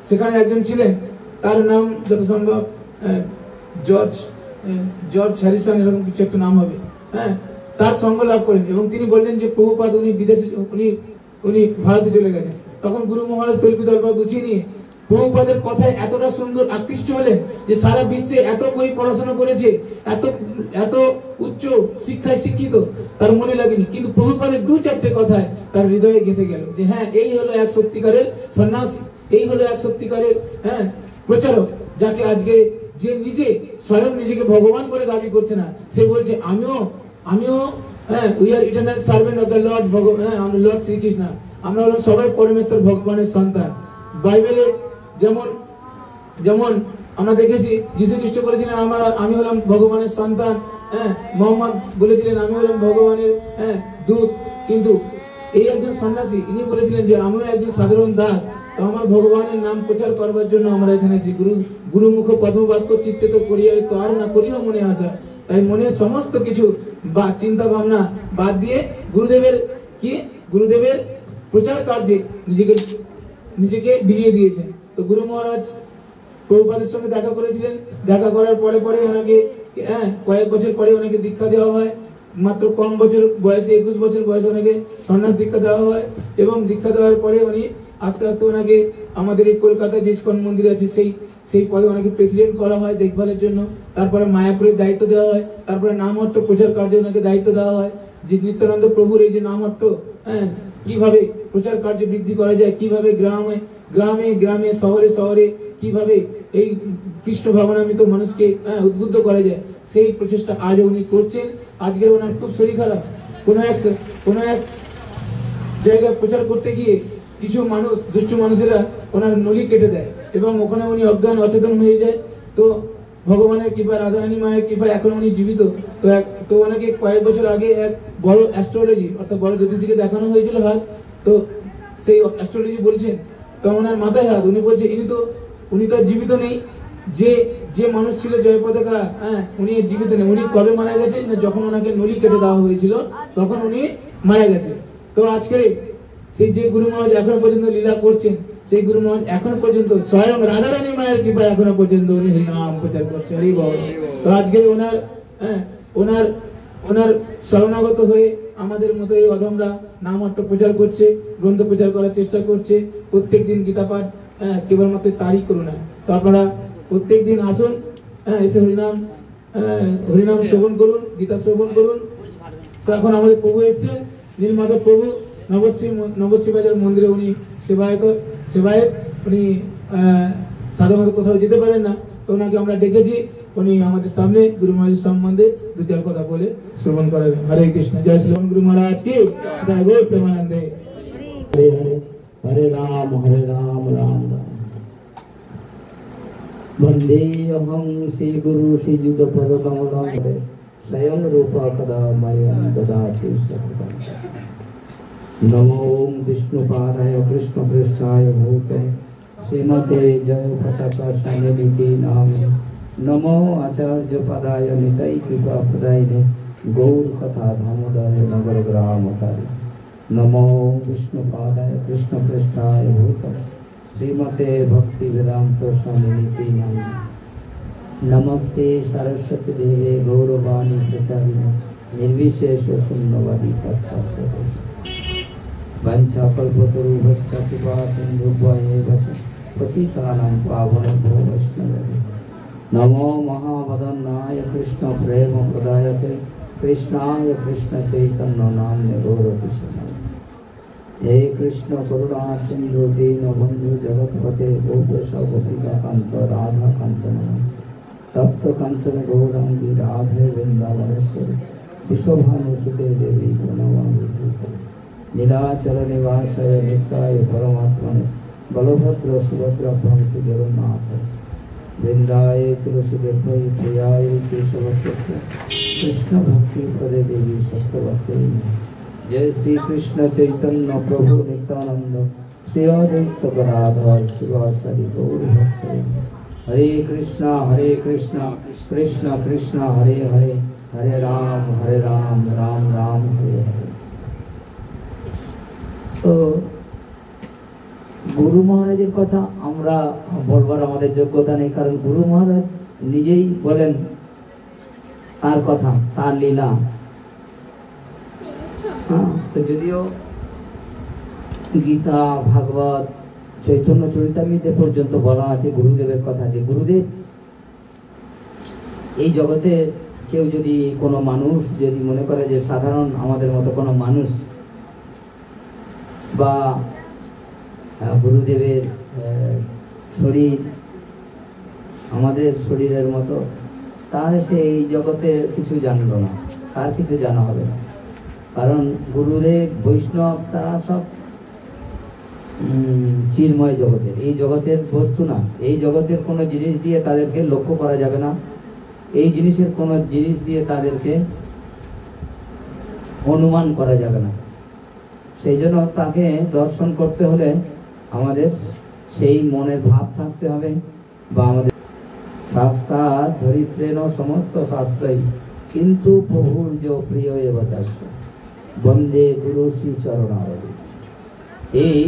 সেখানে একজন ছিলেন, তার নাম যত সম্ভব জর্জ হ্যারিসন, এরকম কিছু একটা নাম হবে। তার সঙ্গ লাভ করেন এবং তিনি বললেন যে প্রভুপাদ উনি বিদেশে, উনি ভারতে চলে গেছেন। তখন গুরু মহারাজ কল্পি দরবার গুছিয়ে নিয়ে প্রভুপাদের কথায় এতটা সুন্দর আকৃষ্ট হলেন যে সারা বিশ্বে এত বই পড়াশোনা করেছে, এত উচ্চ শিক্ষায় শিক্ষিত, তার মনে লাগেনি। কিন্তু প্রভুপাদের 2-4টে কথায় তার হৃদয়ে গেঁথে গেল যে হ্যাঁ, এই হলো এক সত্যিকারের সন্ন্যাসী, এই হলো এক সত্যিকারের প্রচারক, যাকে আজকে যে নিজে স্বয়ং নিজেকে ভগবান বলে দাবি করছে না, সে বলছে আমিও we are eternal servant of the Lord ভগবান, আমরা লর্ড শ্রীকৃষ্ণ, আমরা হলাম সবাই পরমেশ্বর ভগবানের সন্তান। বাইবেলে যেমন আমরা দেখেছি যীশু খ্রিস্ট বলেছিলেন আমি হলাম ভগবানের সন্তান, মোহাম্মদ বলেছিলেন আমি হলাম ভগবানের দূত। কিন্তু এই একজন সন্ন্যাসী ইনি বলেছিলেন যে আমিও একজন সাধারণ দাস, তো আমার ভগবানের নাম প্রচার করবার জন্য আমরা এখানে আছি। গুরুমুখ পদ্মবাক্য চিত্তে তো করিয়া তো আর না করিও মনে আসা। তাই মনের সমস্ত কিছু বা চিন্তা ভাবনা বাদ দিয়ে গুরুদেবের প্রচার কার্যে নিজেকে বিলিয়ে দিয়েছেন। তো গুরু মহারাজ প্রভুপাদের সঙ্গে দেখা করেছিলেন। দেখা করার পরে ওনাকে কয়েক বছর পরে ওনাকে দীক্ষা দেওয়া হয়। মাত্র কম বছর বয়সে, 21 বছর বয়সে ওনাকে সন্ন্যাস দীক্ষা দেওয়া হয় এবং দীক্ষা দেওয়ার পরে উনি আস্তে আস্তে ওনাকে আমাদের এই কলকাতায় যে ইসকন মন্দির আছে সেই পদে ওনাকে প্রেসিডেন্ট করা হয় দেখভালের জন্য। তারপরে মায়াপুরের দায়িত্ব দেওয়া হয়, তারপরে নামহট্ট প্রচার কার্যে ওনাকে দায়িত্ব দেওয়া হয়। যে নিত্যানন্দ প্রভুর এই যে নামহট্ট কিভাবে প্রচার কার্য বৃদ্ধি করা যায়, কিভাবে গ্রামে শহরে কিভাবে এই কৃষ্ণ ভাবনামৃত মানুষকে উদ্বুদ্ধ করা যায়, সেই প্রচেষ্টা আজ উনি করছেন। আজকের ওনার খুব শরীর খারাপ, কোনো এক জায়গায় প্রচার করতে গিয়ে কিছু মানুষ, দুষ্টু মানুষেরা ওনার নলি কেটে দেয় এবং ওখানে উনি অজ্ঞান অচেতন হয়ে যায়। তো ভগবানের কৃপা, রাধারানী মায়ের কৃপা এখন উনি জীবিত। তো ওনাকে কয়েক বছর আগে এক বড় অ্যাস্ট্রোলজি অর্থাৎ বড় জ্যোতিষীকে দেখানো হয়েছিল হাত। তো সেই অ্যাস্ট্রোলজি বলছেন, তো ওনার মাথায় হাত, উনি বলছে উনি তো জীবিত নেই। যে মানুষ ছিল জয় পতাকা, উনি জীবিত নেই। উনি কবে মারা গেছে, যখন ওনাকে নলি কেটে দেওয়া হয়েছিল তখন উনি মারা গেছে। তো আজকে সেই যে গুরু মহারাজ এখনো পর্যন্ত লীলা করছেন, সেই গুরু মহারাজ এখনো পর্যন্ত স্বয়ং রাধারানী মায়ের কৃপায় এখনো পর্যন্ত উনি হরিনাম প্রচার করছেন। তো আজকে ওনার শরণাগত হয়ে আমাদের মতো এই অধমরা নামহট্ট প্রচার করছে, গ্রন্থ প্রচার করার চেষ্টা করছে। প্রত্যেকদিন গীতা পাঠ কেবলমাত্র তারই করুণা। তো আপনারা প্রত্যেকদিন আসুন, এসে হরিনাম শ্রবণ করুন, গীতা শ্রবণ করুন। তো এখন আমাদের প্রভু এসেছেন, নীলমাধব প্রভু নবশ্রী বাজার মন্দিরে উনি সেবায়েত, উনি সাধারণত কোথাও যেতে পারেন না, তো ওনাকে আমরা ডেকেছি। উনি আমাদের সামনে গুরু মহারাজ সম্বন্ধে 2-4 কথা বলে শ্রবণ করাবেন। হরে কৃষ্ণ, জয় শ্রী গুরু মহারাজ কি জয়। গো প্রেমানন্দে
হরে রাম রাম রাম। वंदे अहं श्री गुरु श्री युग पदकमलं स्वयं रूप कदा मयं ददाति सततं। नमो विष्णुपादाय कृष्णपृष्ठाय भूते श्रीमते जय पताका स्वामिनिति नामे। नमो आचार्य पदाय निताय कृपा पदायिने गौर कथा दामोदराय नगर ग्रामतारि। नमो विष्णुपादाय कृष्णपृष्ठाय भूते श्रीमते भक्ति वेदांत स्वामिनिति नामे। नमस्ते सरस्वती देवे गौरवाणी प्रचारिणे निर्विशेष शून्यवादी पश्चात्प्रदेश। वंशाकल्पतरुभ्यश्च कृपा सिन्धुभ्येव च पतितानां पावनेभ्यो वैष्णवेभ्यो
नमो महावदन्नाय कृष्ण प्रेम प्रदायते कृष्णाय कृष्ण चैतन्य नाम्ने गौरतिशनाय। हे कृष्ण करुणा सिंधु दीन बंधु जगतपते गोपेश गोपिका कांत राधा कांत नमस्ते। तप्त कांचन गौरांगी राधे वृंदावनेश्वरी विश्वभानुसुते देवी प्रणमामि। नीलाचल निवासाय नित्याय परमात्मने बलभद्र सुभद्र भ्रंश जगन्नाथ वृंदाय तुलसीदेव प्रियाय केशवस्य कृष्ण भक्ति पदे देवी सत्यवत्ते। जय श्री कृष्ण चैतन्य प्रभु नित्यानंद श्री अद्वैत गदाधर शिवासादि गौर भक्त। हरे कृष्णा कृष्ण कृष्ण हरे हरे हरे राम राम राम हरे हरे। तो गुरु महाराजेर कथा आमरा बोलबार आमादेर योग्यता नेই, कारण गुरु महाराज निजेई बोलेन तार कथा तार लीला। तो যদিও गीता भागवत चैतन्य चरितामृते पर्यन्त बला आछे गुरुदेवेर कथा, जे गुरुदेव এই জগতে কেউ যদি কোনো মানুষ যদি মনে করে যে সাধারণ আমাদের মতো কোনো মানুষ বা গুরুদেবের শরীর আমাদের শরীরের মতো, তাহলে সে এই জগতে কিছু জানলো না, তার কিছু জানা হবে না। কারণ গুরুদেব বৈষ্ণব তারা সব চিন্ময় জগতের, এই জগতের বস্তু না। এই জগতের কোনো জিনিস দিয়ে তাদেরকে লক্ষ্য করা যাবে না, এই জিনিসের কোনো জিনিস দিয়ে তাদেরকে অনুমান করা যাবে না। সেই জন্য তাকে দর্শন করতে হলে আমাদের সেই মনের ভাব থাকতে হবে। বা আমাদের শাস্ত্রাৎ ধরিত্রেণ সমস্ত শাস্ত্রই কিন্তু প্রভুর যে প্রিয় এবতাস্য বন্দে গুরু শ্রী চরণারবি। এই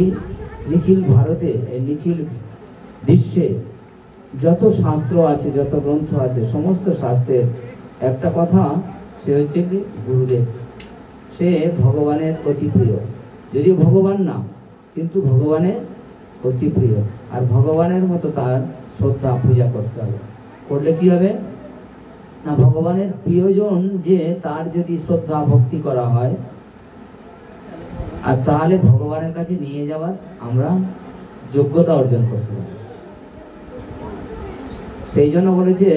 নিখিল ভারতে, এই নিখিল বিশ্বে যত শাস্ত্র আছে, যত গ্রন্থ আছে, সমস্ত শাস্ত্রের একটা কথা, সে হচ্ছে কি গুরুদেব। সে ভগবানের অতি প্রিয়, যদিও ভগবান না, কিন্তু ভগবানের অতি প্রিয়। আর ভগবানের মতো তার শ্রদ্ধা পূজা করতে হবে। করলে কি হবে না, ভগবানের প্রিয়জন যে তার যদি শ্রদ্ধা ভক্তি করা হয়, আর তাহলে ভগবানের কাছে নিয়ে যাওয়ার আমরা যোগ্যতা অর্জন করতে পারি। সেই জন্য বলেছে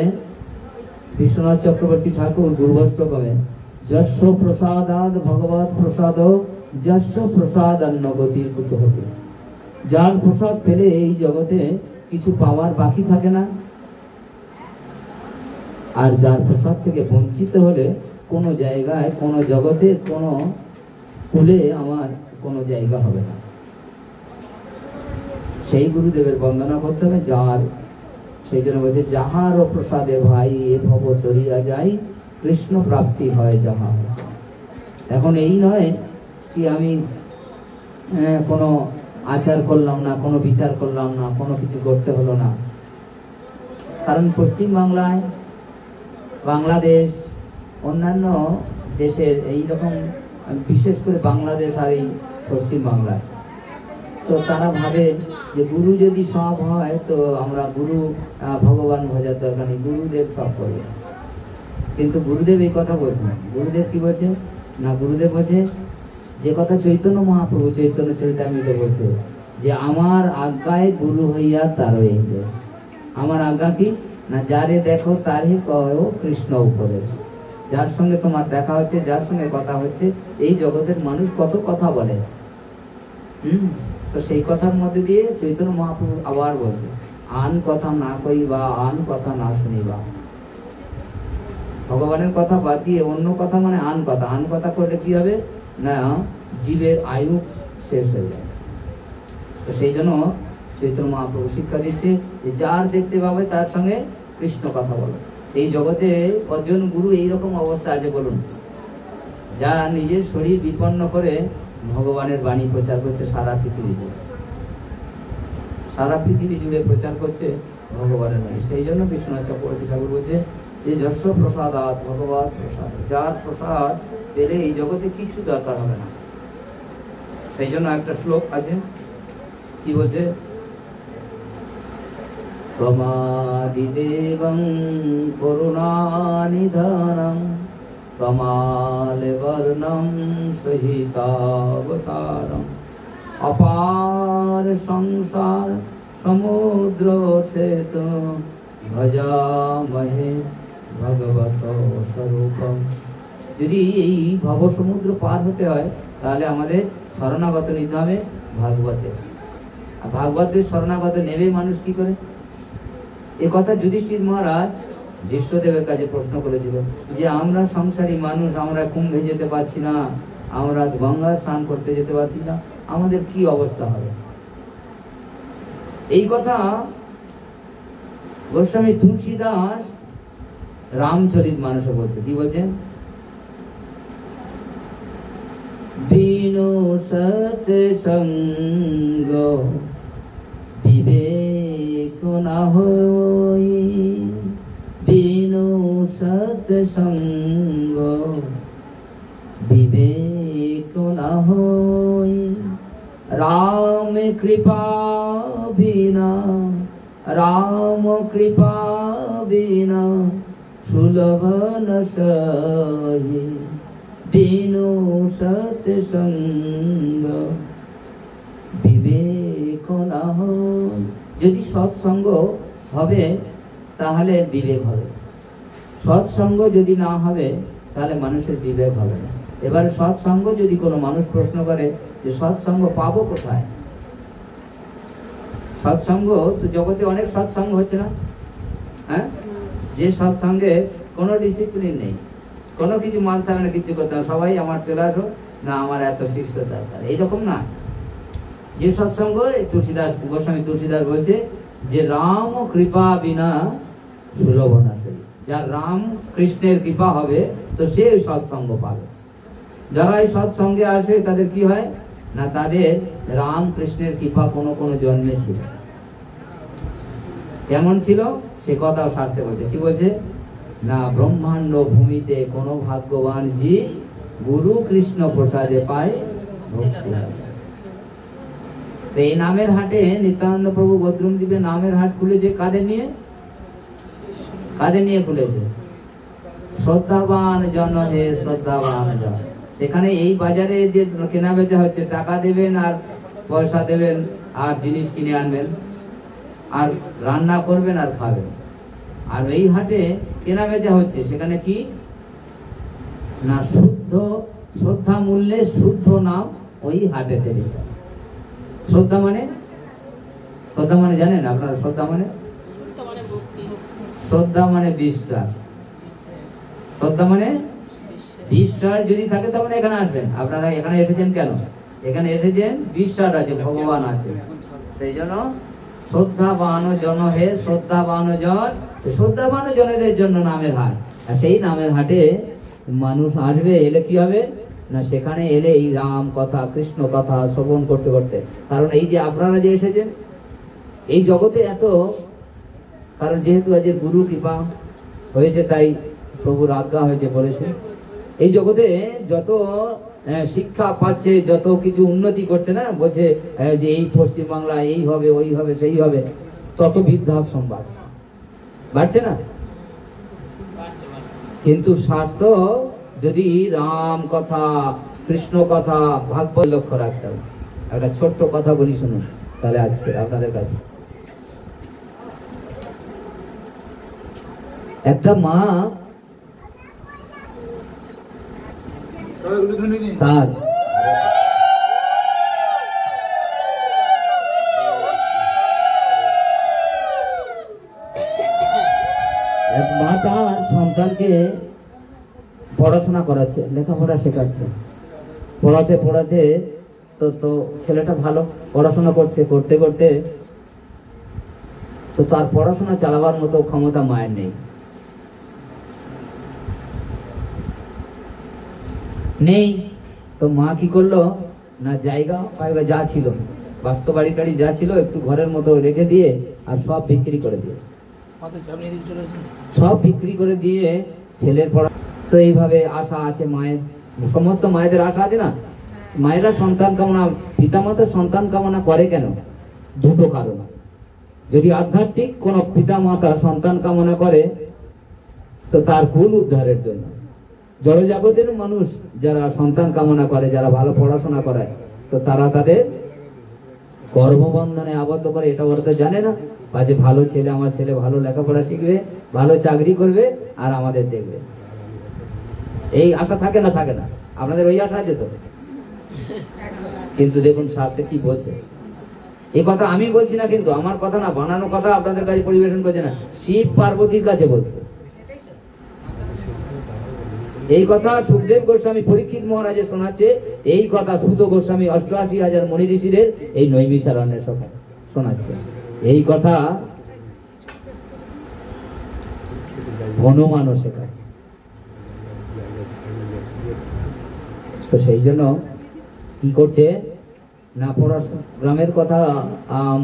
বিশ্বনাথ চক্রবর্তী ঠাকুর গুরুবষ্টকমে, যস্য প্রসাদাদ ভগবৎ প্রসাদ যস্য প্রসাদান্ন গতির কুত হবে। যার প্রসাদ পেলে এই জগতে কিছু পাওয়ার বাকি থাকে না, আর যার প্রসাদ থেকে বঞ্চিত হলে কোনো জায়গায়, কোনো জগতে, কোনো কুলে আমার কোনো জায়গা হবে না। সেই গুরুদেবের বন্দনা করতে হবে যার, সেই জন্য বলছে যাহার প্রসাদে ভাই এ ভব তরিয়া যাই কৃষ্ণ প্রাপ্তি হয় যাহা। এখন এই নয় কি আমি কোনো আচার করলাম না, কোনো বিচার করলাম না, কোনো কিছু করতে হলো না। কারণ পশ্চিম বাংলায়, বাংলাদেশ, অন্যান্য দেশের এই রকম, বিশেষ করে বাংলাদেশ আর এই পশ্চিম বাংলায়, তো তারা ভাবে যে গুরু যদি সব হয় তো আমরা গুরু ভগবান ভজার দরকার নেই, গুরুদেব সব করবে। কিন্তু গুরুদেব এই কথা বলছে না। গুরুদেব কি বলছে না, গুরুদেব বলছে যে কথা চৈতন্য মহাপ্রভু চৈতন্য চরিতামৃতে বলছে যে আমার আজ্ঞায় গুরু হইয়া তারও এই দেশ। আমার আজ্ঞা কি না, যারে দেখো তারই কও কৃষ্ণ উপদেশ। যার সঙ্গে তোমার দেখা হচ্ছে, যার সঙ্গে কথা হচ্ছে, এই জগতের মানুষ কত কথা বলে, তো সেই কথার মধ্যে দিয়ে চৈতন্য মহাপ্রভু আবার বলছে আন কথা না কইবা, আন কথা না শুনিবা। ভগবানের কথা বাদ দিয়ে অন্য কথা মানে আন কথা। আন কথা করলে কি হবে না, জীবের আয়ু শেষ হয়ে যায়। তো সেই জন্য চৈতন্য মহাপ্রভু শিক্ষা দিচ্ছে যে যার দেখতে পাবে তার সঙ্গে কৃষ্ণ কথা বলো। এই জগতে কজন গুরু এইরকম অবস্থা আছে বলুন, যা নিজের শরীর বিপন্ন করে ভগবানের বাণী প্রচার করছে সারা পৃথিবী জুড়ে, সারা পৃথিবী জুড়ে প্রচার করছে ভগবানের বাণী। সেই জন্য বিশ্বনাথ চক্রবর্তী ঠাকুর বলছে যে যস্য প্রসাদাৎ ভগবৎ প্রসাদ, যার প্রসাদ পেলে এই জগতে কিছু দরকার হবে না। সেই জন্য একটা শ্লোক আছে, কি বলছে त्वमादिदेवं करुणानिधानं कमालवर्णं सहितावतारम् अपार संसार समुद्र सेतु भजामहे भगवत स्वरूपम। যদি এই ভব সমুদ্র পার হতে হয় তাহলে আমাদের শরণাগত নিতে হবে ভাগবতে। আর ভাগবতের শরণাগত নেবে মানুষ কি করে? এ কথা যুধিষ্ঠির মহারাজ বিশ্বদেবের কাছে প্রশ্ন করেছিল যে আমরা সংসারী মানুষ, আমরা কুম্ভে যেতে পারছি না, আমরা গঙ্গা স্নান করতে যেতে পারছি না, আমাদের কি অবস্থা হবে? এই কথা গোস্বামী তুলসীদাস রামচরিত মানসে বলছে। কি বলছেন? বিনো সৎসঙ্গ বিবেক না হই, বিনো সৎসঙ্গ বিবেক না হই, রাম কৃপা বিনা, রাম কৃপা বিনা সুলভ ন সহি, বিনো সৎসঙ্গ বিবেক না হয়। যদি সৎসঙ্গ হবে তাহলে বিবেক হবে, সৎসঙ্গ যদি না হবে তাহলে মানুষের বিবেক হবে না। এবারে সৎসঙ্গ যদি কোনো মানুষ প্রশ্ন করে যে সৎসঙ্গ পাবো কোথায়? সৎসঙ্গ তো জগতে অনেক সৎসঙ্গ হচ্ছে না, হ্যাঁ? যে সৎসঙ্গে কোনো ডিসিপ্লিন নেই, কোনো কিছু মানতে হবে না, কিছু করতে হবে, সবাই আমার চলে আসো না, আমার এত শিষ্য দরকার, এইরকম না। যে সৎসঙ্গ তুলসীদাস গোস্বামী তুলসীদাস বলছে যে রাম কৃপা বিনা সুলভ না সহি, যার রাম কৃষ্ণের কৃপা হবে তো সে সৎসঙ্গ পাবে। যারা এই সৎসঙ্গে আসে তাদের কি হয় না, তাদের রাম কৃষ্ণের কৃপা কোনো কোনো জন্মে ছিল। কেমন ছিল সে কথাও শাস্ত্রে বলছে। কি বলছে না, ব্রহ্মাণ্ড ভূমিতে কোন ভাগ্যবান জি গুরু কৃষ্ণ প্রসাদে পায় ভক্তি। তো এই নামের হাটে নিত্যানন্দ প্রভু গোদ্রুম দ্বীপে নামের হাট খুলেছে কাদের নিয়ে? কাদের নিয়ে খুলেছে? শ্রদ্ধাবান জন হে শ্রদ্ধাবান জন। সেখানে এই বাজারে যে কেনা বেচা হচ্ছে, টাকা দেবেন আর পয়সা দেবেন আর জিনিস কিনে আনবেন আর রান্না করবেন আর খাবেন। আর এই হাটে কেনা বেচা হচ্ছে, সেখানে কি না শুদ্ধ শ্রদ্ধা মূল্যে শুদ্ধ নাম ওই হাটে দেবে। শ্রদ্ধা মানে, শ্রদ্ধা মানে জানেন আপনারা? শ্রদ্ধা মানে, শ্রদ্ধা মানে বিশ্বাস। শ্রদ্ধা মানে বিশ্বাস যদি থাকে তখন এখানে আসবেন। আপনারা এখানে এসেছেন কেন? এখানে এসেছেন বিশ্বাস আছে, ভগবান আছে, সেই জন্য শ্রদ্ধাবান জন হে শ্রদ্ধাবান জন। শ্রদ্ধাবান জনেদের জন্য নামের হাট। আর সেই নামের হাটে মানুষ আসবে, এলে কি হবে না, সেখানে এলে এই রাম কথা কৃষ্ণ কথা শ্রবণ করতে করতে, কারণ এই যে আপনারা যে এসেছেন এই জগতে এত, কারণ যেহেতু আজ গুরু কৃপা হয়েছে তাই প্রভুর আজ্ঞা হয়েছে, বলেছে এই জগতে যত শিক্ষা পাচ্ছে, যত কিছু উন্নতি করছে না, বলছে যে এই পশ্চিমবাংলা এই হবে, ওই হবে, সেই হবে, তত বৃদ্ধাশ্রম বাড়ছে, বাড়ছে না? কিন্তু শাস্ত্র যদি রাম কথা কৃষ্ণ কথা ভাগবত লক্ষ্য রাখতে হবে। একটা ছোট্ট কথা বলি শুনুন তাহলে আজকে আপনাদের কাছে। একটা মা তার এক মা তার সন্তানকে পড়াশোনা করাচ্ছে, লেখাপড়া শেখাচ্ছে। পড়াতে পড়াতে তো ছেলেটা ভালো পড়াশোনা করছে, করতে করতে তো তার পড়াশোনা চালাবার মতো ক্ষমতা মায়ের নেই। তো মা কি করলো না, জায়গা ফায়গা যা ছিল, বাস্তু বাড়ি টাড়ি যা ছিল একটু ঘরের মতো রেখে দিয়ে আর সব বিক্রি করে দিয়ে ছেলের পড়া। তো এইভাবে আশা আছে মায়ের, সমস্ত মায়েদের আশা আছে না। মায়েরা সন্তান কামনা, পিতামাতা সন্তান কামনা করে কেন? দুটো কারণ। যদি আধ্যাত্মিক কোন পিতা মাতা সন্তান কামনা করে তো তার কুল উদ্ধারের জন্য, জড়জগতের মানুষ যারা সন্তান কামনা করে, যারা ভালো পড়াশোনা করায়, তো তারা তাদের কর্মবন্ধনে আবদ্ধ করে। এটা ওরা তো জানে না যে ভালো ছেলে, আমার ছেলে ভালো লেখাপড়া শিখবে, ভালো চাকরি করবে আর আমাদের দেখবে। এই আশা থাকে না? থাকে না? আপনাদের ওই আশা আছে তো? কিন্তু দেখুন শাস্ত্রে কি বলছে। এই কথা আমি বলছি না, কিন্তু আমার কথা না, বানানো কথা আপনাদের কাছে পরিবেশন করছে না, শিব পার্বতীর কাছে বলছে এই কথা। সুখদেব গোস্বামী পরীক্ষিত মহারাজের শোনাচ্ছে এই কথা, সুত গোস্বামী 88,000 মণি ঋষিদের এই নৈমিষারণ্যের সভায় শোনাচ্ছে এই কথা। হনুমানও শেখায়। তো সেই জন্য কি করছে না, পড়াশোনা গ্রামের কথা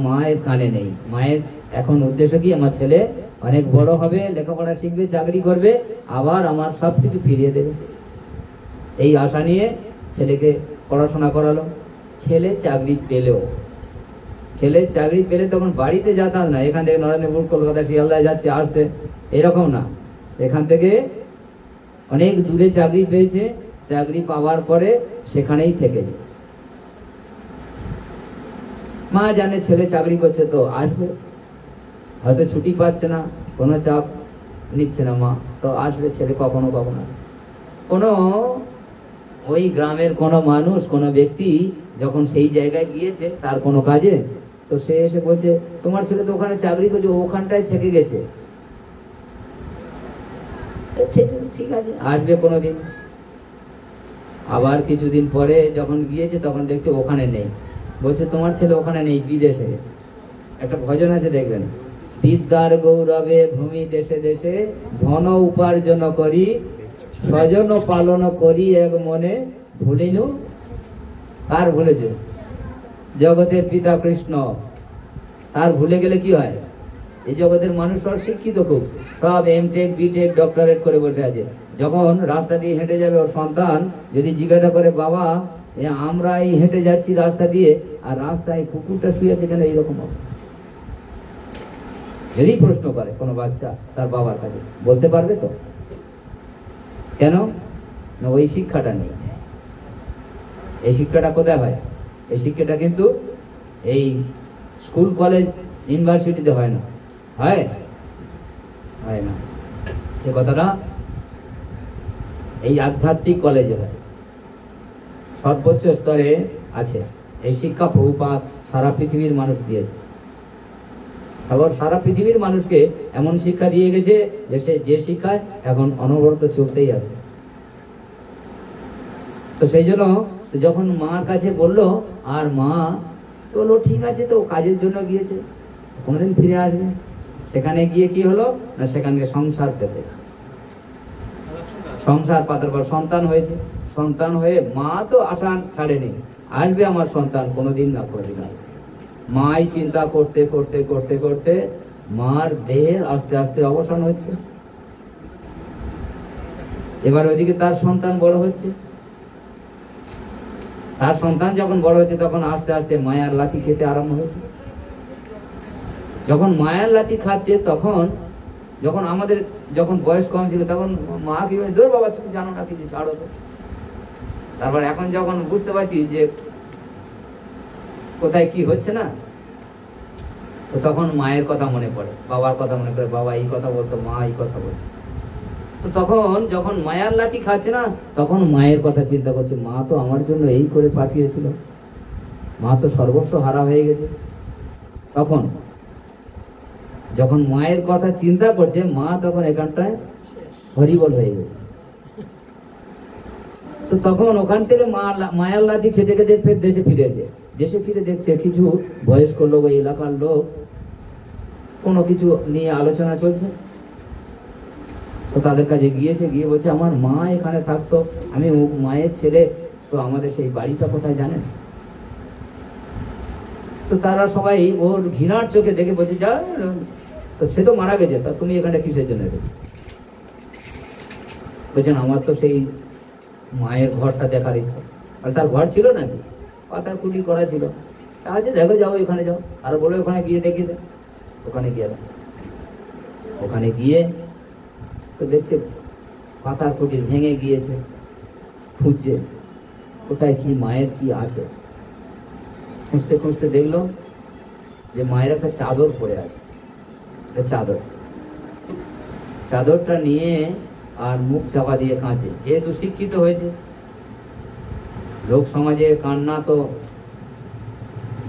মায়ের কানে নেই। মায়ের এখন উদ্দেশ্য কি, আমার ছেলে অনেক বড় হবে, লেখাপড়া শিখবে, চাকরি করবে, আবার আমার সবকিছু ফিরিয়ে দেবে, এই আশা নিয়ে ছেলেকে পড়াশোনা করালো। ছেলে চাকরি পেলে তখন বাড়িতে যাতায়াত না, এখান থেকে নরেন্দ্রপুর, কলকাতা, শিয়ালদায় যাচ্ছে আসছে, এরকম না। এখান থেকে অনেক দূরে চাকরি পেয়েছে, চাকরি পাওয়ার পরে সেখানেই থেকে গেছে। মা জানে ছেলে চাকরি করছে তো আসবে, হয়তো ছুটি পাচ্ছে না, কোনো চাপ নিচ্ছে না মা, তো আসবে ছেলে কখনো কখনো। কোনো ওই গ্রামের কোনো মানুষ, কোনো ব্যক্তি যখন সেই জায়গায় গিয়েছে তার কোনো কাজে, তো সে এসে বলছে তোমার ছেলে তো ওখানে চাকরি করছে, ওখানটায় থেকে গেছে, ঠিক আছে আসবে কোনোদিন। আবার কিছুদিন পরে যখন গিয়েছে তখন দেখছে ওখানে নেই, বলছে তোমার ছেলে ওখানে নেই, বিদেশে গেছে। একটা ভজন আছে দেখবেন, বিদ্যার গৌরবে ভূমি দেশে দেশে, ধন উপার্জন করি স্বজন পালন করি এক মনে, ভুলিনু। কার ভুলেছে? জগতের পিতা কৃষ্ণ। তার ভুলে গেলে কি হয়? এই জগতের মানুষ সব শিক্ষিত, খুব সব এমটেক বিটেক ডক্টরেট করে বসে আছে। যখন রাস্তা দিয়ে হেঁটে যাবে ওর সন্তান যদি জিজ্ঞাসা করে বাবা আমরা এই হেঁটে যাচ্ছি রাস্তা দিয়ে, আর রাস্তায় কুকুরটা শুয়ে আছে কেন, এইরকম যদি প্রশ্ন করে কোনো বাচ্চা তার বাবার কাছে, বলতে পারবে তো? কেন না, ওই শিক্ষাটা নেই। এই শিক্ষাটা কোথায় হয়? এই শিক্ষাটা কিন্তু এই স্কুল কলেজ ইউনিভার্সিটিতে হয় না। হয় না এ কথাটা এই আধ্যাত্মিক কলেজে হয়, সর্বোচ্চ স্তরে আছে। এই শিক্ষা প্রভুপাদ সারা পৃথিবীর মানুষ দিয়েছে। সারা পৃথিবীর মানুষকে এমন শিক্ষা দিয়ে গেছে যে শিক্ষায় এখন অনবরত চলতেই আছে। তো সেই জন্য যখন মার কাছে বললো, আর মা বললো ঠিক আছে, তো কাজের জন্য গিয়েছে, কোনোদিন ফিরে আসবে। সেখানে গিয়ে কি হলো না, সেখানে সংসার পেতেছে, সংসার পাতার পর সন্তান হয়েছে। সন্তান হয়ে মা তো আশা ছাড়েনি, আসবে আমার সন্তান, কোনোদিন না কোনোদিন আসবে। মাই চিন্তা করতে করতে করতে করতে মার দেহের আস্তে আস্তে অবসান হচ্ছে। এবার ওইদিকে তার সন্তান বড় হচ্ছে। তার সন্তান যখন বড় হচ্ছে তখন আস্তে আস্তে মায়ার লাথি খেতে আরম্ভ হয়েছে। যখন মায়ার লাথি খাচ্ছে তখন, যখন আমাদের যখন বয়স কম ছিল তখন মা কি বলে, ধর বাবা তুমি জানো না কিছু, ছাড়ো তো। তারপর এখন যখন বুঝতে পারছি যে কোথায় কি হচ্ছে না, তো তখন মায়ের কথা মনে পড়ে, বাবার কথা মনে পড়ে, বাবা এই কথা বলতো, মা এই কথা বলতো। তো তখন যখন মায়ার লাথি খাচ্ছে না, তখন মায়ের কথা চিন্তা করছে, মা তো আমার জন্য এই করে পাঠিয়েছিল, মা তো সর্বস্ব হারা হয়ে গেছে। তখন যখন মায়ের কথা চিন্তা করছে, মা তখন এখানটায় হরিবল হয়ে গেছে। তো তখন ওখান থেকে মায়ার লাথি খেতে খেতে ফের দেশে ফিরেছে। দেশে ফিরে দেখছে কিছু বয়স্ক লোক, ওই এলাকার লোক, কোনো কিছু নিয়ে আলোচনা চলছে। তো তাদের কাছে গিয়েছে, গিয়ে বলছে আমার মা এখানে থাকতো, আমি মায়ের ছেলে, তো আমাদের সেই বাড়িটা কোথায় জানেন? তো তারা সবাই ওর ঘৃণার চোখে দেখে বলছে, যা তো সে তো মারা গেছে, তা তুমি এখানে কিসের জন্য? বলছেন আমার তো সেই মায়ের ঘরটা দেখার ইচ্ছা। আর তার ঘর ছিল নাকি? পাতার কুটি করা ছিল। আচ্ছা দেখো, যাও এখানে যাও। আর বলে ওখানে গিয়ে দেখিয়ে দে। ওখানে গেলাম। ওখানে গিয়ে তো দেখছে পাতার কুটির ভেঙে গিয়েছে, খুঁজছে কোথায় কি মায়ের কি আছে। খুঁজতে খুঁজতে দেখলো যে মায়ের একটা চাদর পড়ে আছে, একটা চাদর। চাদরটা নিয়ে আর মুখ চাপা দিয়ে কাঁদছে। যেহেতু শিক্ষিত হয়েছে, লোক সমাজে কান্না তো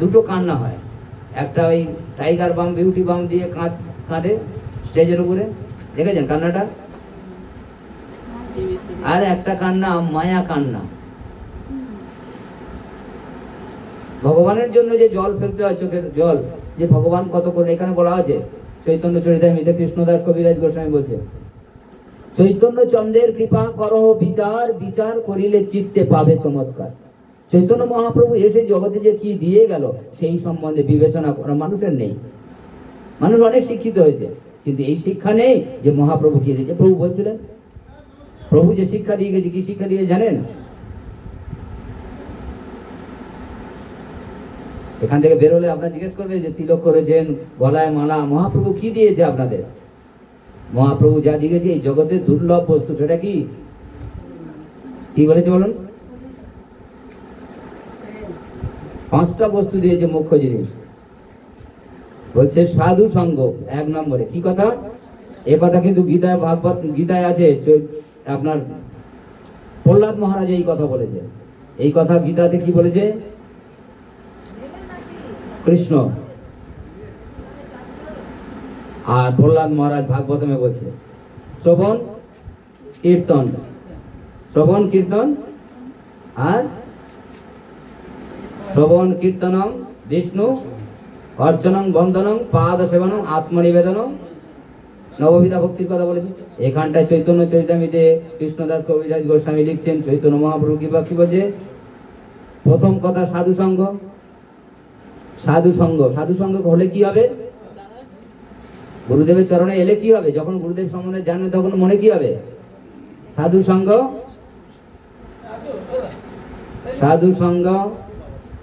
দুটো কান্না হয়, একটা ওই টাইগার বাম বিউটি বাম দিয়ে কাঁদে স্টেজের উপরে, দেখেছেন কান্নাটা? আর একটা কান্না মায়া কান্না। ভগবানের জন্য যে জল ফেলতে হয়, চোখের জল, যে ভগবান কত করে এখানে বলা আছে চৈতন্য চরিতামৃতে কৃষ্ণদাস কবিরাজ গোস্বামী বলছে, চৈতন্য চন্দ্রের কৃপা করহ বিচার, বিচার করিলে চিত্তে পাবে চমৎকার। চৈতন্য মহাপ্রভু এসে জগতে যে কি দিয়ে গেল সেই সম্বন্ধে বিবেচনা করা মানুষের নেই। মানুষ অনেক শিক্ষিত হয়েছে, কিন্তু এই শিক্ষা নেই যে মহাপ্রভু কি দিয়েছে। প্রভু বলছিলেন, প্রভু যে শিক্ষা দিয়ে গেছে, কি শিক্ষা দিয়ে জানেন? এখান থেকে বেরোলে আপনার জিজ্ঞেস করবে যে তিলক করেছেন, গলায় মালা, মহাপ্রভু কি দিয়েছে আপনাদের? মহাপ্রভু যা দিয়েছে এই জগতের দুর্লভ বস্তু, সেটা কি কি বলেছে বলুন? 5টা বস্তু দিয়েছে, মুখ্য জিনিস বলছে সাধু সঙ্গ 1 নম্বরে। কি কথা? এ কথা কিন্তু গীতায়, ভাগবত গীতায় আছে। আপনার প্রহ্লাদ মহারাজ এই কথা বলেছে। এই কথা গীতাতে কি বলেছে? কৃষ্ণ। আর প্রহ্লাদ মহারাজ ভাগবতমে বলছে শ্রবণ কীর্তন, শ্রবণ কীর্তন আর শ্রবণ কীর্তনম বিষ্ণু অর্চনং বন্দনং পাদ সেবনং আত্মনিবেদনং, নববিধা ভক্তির কথা বলেছে। এখানটায় চৈতন্য চরিতামৃতে কৃষ্ণদাস কবিরাজ গোস্বামী লিখছেন, চৈতন্য মহাপ্রভু কি বলছে? প্রথম কথা সাধু সঙ্গ। সাধু সঙ্গ, সাধু সঙ্গ হলে কি হবে? গুরুদেবের চরণে এলে কি হবে? যখন গুরুদেব সম্বন্ধে জানবে তখন মনে কি হবে? সাধু সঙ্গ, সাধু সঙ্গ।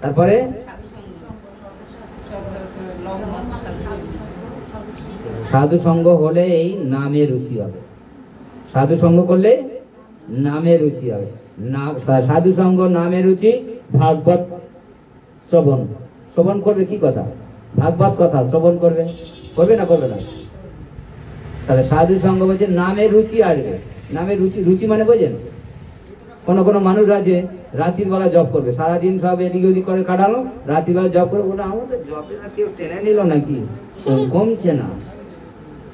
তারপরে সাধু সঙ্গ হলে এই নামে রুচি হবে। সাধু সঙ্গ করলে নামে রুচি হবে। সাধু সঙ্গ, নামে রুচি, ভাগবত শ্রবণ। শ্রবণ করবে কি কথা? ভাগবত কথা শ্রবণ করবে, করবে না করবে না? তাহলে সাধু সঙ্গ বলছে নামে রুচি আসবে। নামে রুচি, রুচি মানে বোঝেন? কোনো কোনো মানুষ আছে রাত্রির বেলা জব করবে, সারাদিন সব এদিক ওদিক করে কাটালো, রাত্রির বেলা জব করবে। ওটা আমাদের জবে না কেউ টেনে নিল নাকি? কমছে না।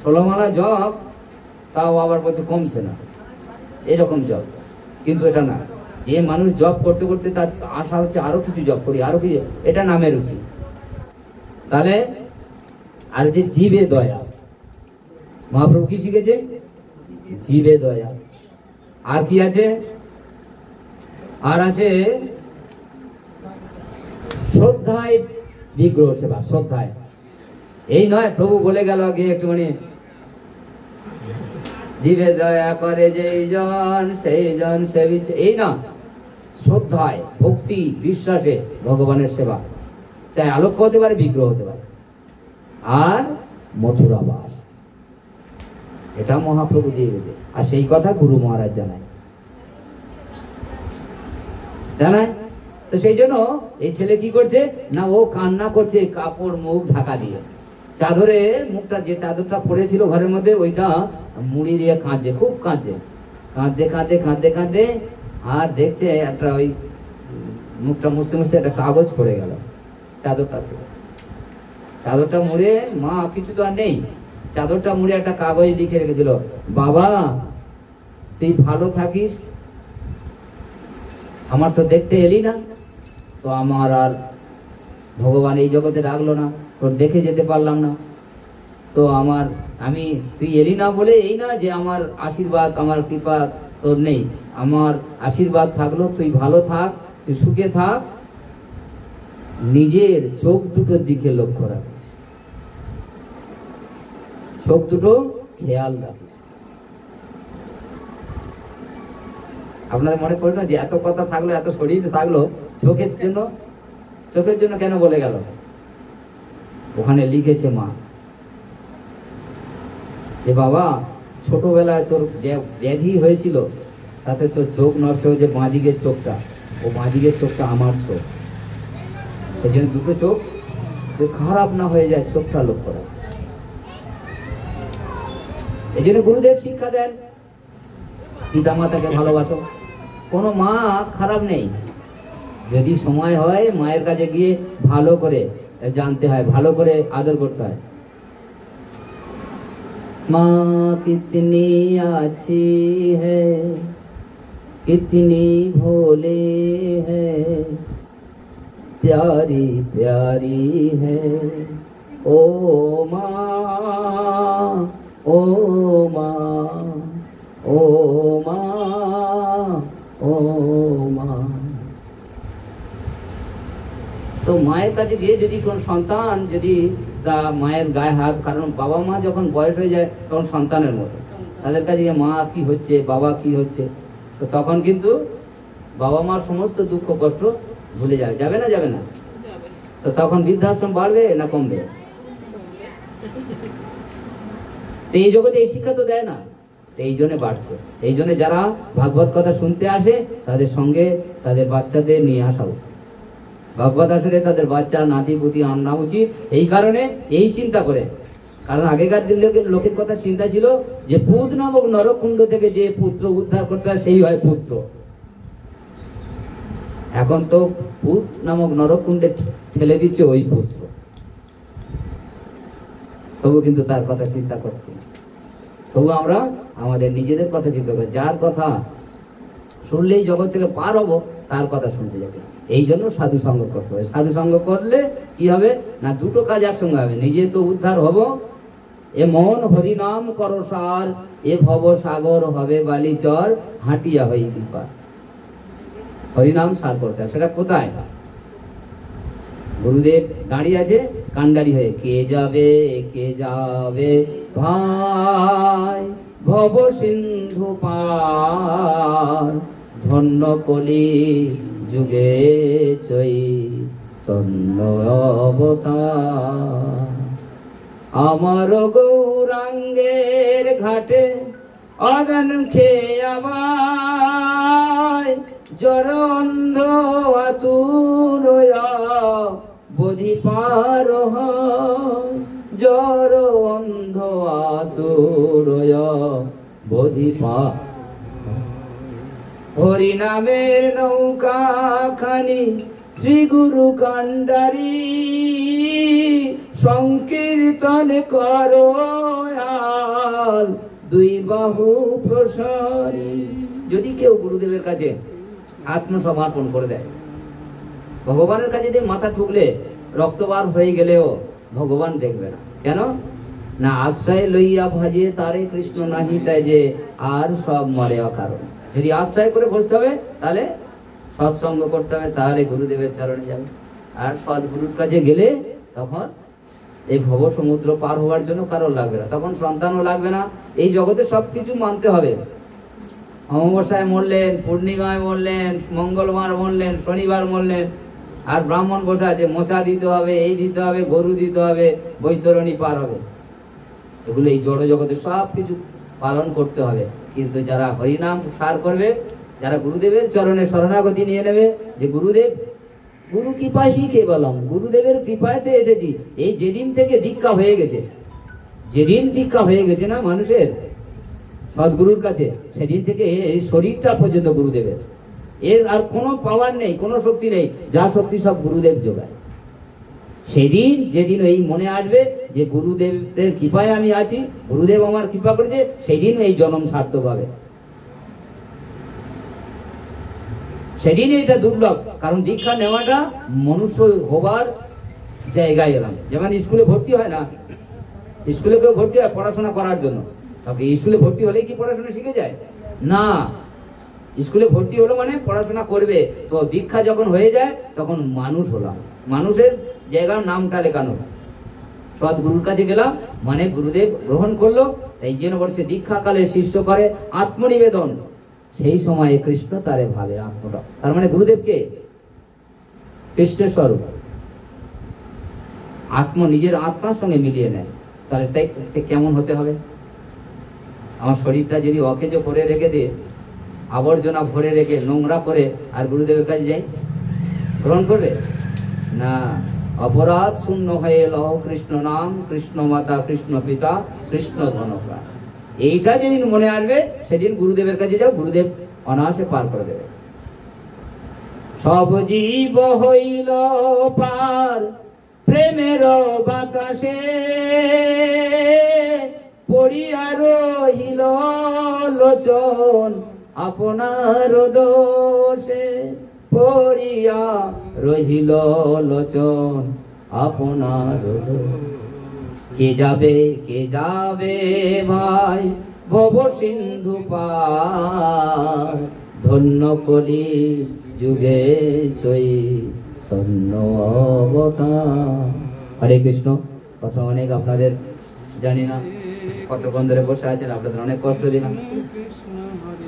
16 মালা জব, তাও আবার বলছে কমছে না, এরকম জব। কিন্তু এটা না, যে মানুষ জব করতে করতে তার আশা হচ্ছে আরো কিছু জব করি, আরো কিছু, এটা নামে রুচি। তাহলে আর যে জীবে দয়া, মহাপ্রভু কি শিখেছে? জীবে দয়া। আর কি আছে? আর আছে শ্রদ্ধায় বিগ্রহ সেবা। শ্রদ্ধায় এই নয় প্রভু বলে গেল আগে একটুখানি, জীবে দয়া করে যেই জন সেই জন সেবিছে, এই না। শ্রদ্ধায়, ভক্তি, বিশ্বাসে ভগবানের সেবা, চাই আলোক্য হতে পারে, বিগ্রহ হতে পারে। আর মথুরাবাস, এটা মহাপ্রভু দিয়ে গেছে। আর সেই কথা গুরু মহারাজ জানায়, জানায়। তো সেই জন্য এই ছেলে কি করছে না, ও কান্না করছে কাপড় মুখ ঢাকা দিয়ে। চাদরে মুখটা, যে চাদরটা পড়েছিল ঘরের মধ্যে, ওইটা মুড়ি দিয়ে কাঁদছে, খুব কাঁদছে। কাঁদতে কাঁদতে কাঁদতে কাঁদতে আর দেখছে একটা ওই মুখটা মুছতে মুছতে একটা কাগজ পড়ে গেল চাদরটা থেকে। চাদরটা মুড়ে, মা কিছু তো আর নেই, চাদরটা মুড়ে একটা কাগজ লিখে রেখেছিল, বাবা তুই ভালো থাকিস, আমার তো দেখতে এলি না, তো আমার আর ভগবান এই জগতে রাখলো না, তোর দেখে যেতে পারলাম না, তো আমি তুই এলি না বলে এই না যে আমার আশীর্বাদ, আমার কৃপা তোর নেই, আমার আশীর্বাদ থাকলো, তুই ভালো থাক, তুই সুখে থাক, নিজের চোখ দুটোর দিকে লক্ষ্য রাখিস, চোখ দুটো খেয়াল রাখিস। আপনাদের মনে পড়ে না যে এত কথা থাকলো, এত শরীর থাকলো, চোখের জন্য কেন বলে গেল? ওখানে লিখেছে মা, যে বাবা ছোটবেলায় তোর যে ব্যাধি হয়েছিল তাতে তোর চোখ নষ্ট হয়েছে, বাঁদিকের চোখটা, ও বাঁদিকের চোখটা আমার চোখ, সেই জন্য দুটো চোখ খারাপ না হয়ে যায়, চোখটা লক্ষ্য রাখ। এই জন্য গুরুদেব শিক্ষা দেন পিতা মাতাকে ভালোবাসো। কোনো মা খারাপ নেই, যদি সময় হয় মায়ের কাছে গিয়ে ভালো করে জানতে হয়, ভালো করে আদর করতে হয়। মা কিতনি আছি হ্যায়, কিতনি ভোলে হ্যায়, प्यारी प्यारी है ओ माँ, ओ माँ, ओ माँ, ओ माँ। তো মায়ের কাছে গিয়ে যদি কোন সন্তান যদি তা মায়ের গায়ে হাত, কারণ বাবা মা যখন বয়স হয়ে যায় তখন সন্তানের মতো, তাদের কাছে গিয়ে মা কি হচ্ছে, বাবা কি হচ্ছে, তো তখন কিন্তু বাবা মার সমস্ত দুঃখ কষ্ট ভুলে যাবে। যাবে না? যাবে না? তো তখন বৃদ্ধাশ্রম বাড়বে না কমবে? তো এই জগতে এই শিক্ষা তো দেয় না, এই জন্য বাড়ছে। এই জন্য যারা ভাগবত কথা শুনতে আসে তাদের সঙ্গে তাদের বাচ্চাদের নিয়ে আসা উচিত, ভাগবত আসলে তাদের বাচ্চা নাতি পুতি আনা উচিত। এই কারণে এই চিন্তা করে, কারণ আগেকার লোকের কথা চিন্তা ছিল যে পুত নামক নরকুণ্ড থেকে যে পুত্র উদ্ধার করতে হয় সেই হয় পুত্র। এখন তো পুত নামক নরকুণ্ডে ঠেলে দিচ্ছে ওই পুত্র, তবু কিন্তু তার কথা চিন্তা করছি না। তবু আমরা আমাদের নিজেদের কথা চিন্তা করি, যার কথা শুনলেই জগৎ থেকে পার হবো তার কথা শুনতে যাবে। এই জন্য সাধু সঙ্গ করতে হবে। সাধু সঙ্গ করলে কি হবে না, দুটো কাজ একসঙ্গে হবে, নিজে তো উদ্ধার হব, এ মন হরিনাম করো সার, এ ভব সাগর হবে বালিচর, হাঁটিয়া হই বিপার। হরিনাম সার করতে হয়, সেটা কোথায়? গুরুদেব দাঁড়িয়ে আছে কান্ডারি হয়ে, কে যাবে কে যাবে ভাই ভব সিন্ধু পার, ধন্য কলি যুগে চৈতন্য অবতার। আমার গৌরাঙ্গের ঘাটে অগান খেয়ে আমায়, জর অন্ধ আতুর বোধি পার হয়, জর অন্ধ আতুর বোধি পার। হরিনামের নৌকা খানি শ্রী গুরু কান্ডারি, সংকীর্তন করো আল দুই বাহু প্রসারী। যদি কেউ গুরুদেবের কাছে আত্মসমর্পণ করে দেয়, ভগবানের কাছে দিয়ে মাথা ঠুকলে রক্তবার হয়ে গেলেও ভগবান দেখবে না। কেন না, আশ্রয় লইয়া ভাজে তারে কৃষ্ণ নাহি তাই যে, আর সব মরে অকারণ। যদি আশ্রয় করে বসতে হবে তাহলে সৎসঙ্গ করতে হবে, তাহলে গুরুদেবের চরণে যাবে। আর সদ্গুরুর কাছে গেলে তখন এই ভব সমুদ্র পার হওয়ার জন্য কারণ লাগবে না, তখন সন্তানও লাগবে না। এই জগতে সবকিছু মানতে হবে। অমাবস্যায় মরলেন, পূর্ণিমায় মরলেন, মঙ্গলবার মরলেন, শনিবার মরলেন, আর ব্রাহ্মণ বসে আছে, মোচা দিতে হবে, এই দিতে হবে, গরু দিতে হবে, বৈতরণী পার হবে। এগুলো এই জড় জগতে সব কিছু পালন করতে হবে। কিন্তু যারা হরিনাম সার করবে, যারা গুরুদেবের চরণে শরণাগতি নিয়ে নেবে, যে গুরুদেব গুরু কৃপায় কেবলম, গুরুদেবের কৃপায়তে এসেছি। এই যেদিন থেকে দীক্ষা হয়ে গেছে, যেদিন দীক্ষা হয়ে গেছে না মানুষের সদ্গুরুর কাছে, সেদিন থেকে এই শরীরটা পর্যন্ত গুরুদেবের, এর আর কোনো পাওয়ার নেই, কোনো শক্তি নেই, যা শক্তি সব গুরুদেব যোগায়। সেদিন যেদিন এই মনে আসবে যে গুরুদেবের কৃপায় আমি আছি, গুরুদেব আমার কৃপা করেছে, সেদিন এই জন্ম সার্থক হবে। সেদিন এটা দুর্লভ, কারণ দীক্ষা নেওয়াটা মনুষ্য হবার জায়গায় এলাম। যেমন স্কুলে ভর্তি হয় না, স্কুলে কেউ ভর্তি হয় পড়াশোনা করার জন্য, তবে স্কুলে ভর্তি হলেই কি পড়াশোনা শিখে যায়? না, স্কুলে ভর্তি হলো মানে পড়াশোনা করবে। তো দীক্ষা যখন হয়ে যায় তখন মানুষ হলাম, মানুষের জায়গার নামটা লেখানো। সদ্গুরুর কাছে গেলাম মানে গুরুদেব গ্রহণ করলো। এই জন্য বলছে দীক্ষাকালে শিষ্য করে আত্মনিবেদন, সেই সময়ে কৃষ্ণ তারে ভাবে আত্মটা। তার মানে গুরুদেবকে কৃষ্ণের স্বরূপ নিজের আত্মার সঙ্গে মিলিয়ে নেয়। তাহলে কেমন হতে হবে? আমার শরীরটা যদি অকেজো করে রেখে দিয়ে, আবর্জনা ভরে রেখে নোংরা করে আর গুরুদেবের কাছে যাই, গ্রহণ করবে না। অপরাধ শূন্য হয়ে লও কৃষ্ণ নাম, কৃষ্ণ মাতা, কৃষ্ণ পিতা, কৃষ্ণ ধনপ্রাণ। এইটা যেদিন মনে আসবে সেদিন গুরুদেবের কাছে যাও, গুরুদেব অনায়াসে পার করে দেবে। সব জীব হইল পার প্রেমের বাতাসে, পড়িয়া রহিল লোচন আপনার দোষে, পড়িয়া রহিল লোচন আপনার দোষে। কে যাবে ভাই ভব সিন্ধু পার, ধন্য কলি যুগে চৈ ধন্য অবতার। হরে কৃষ্ণ। কথা অনেক আপনাদের জানি না কতক্ষণ ধরে বসে আছেন, আপনাদের অনেক কষ্ট দিলাম।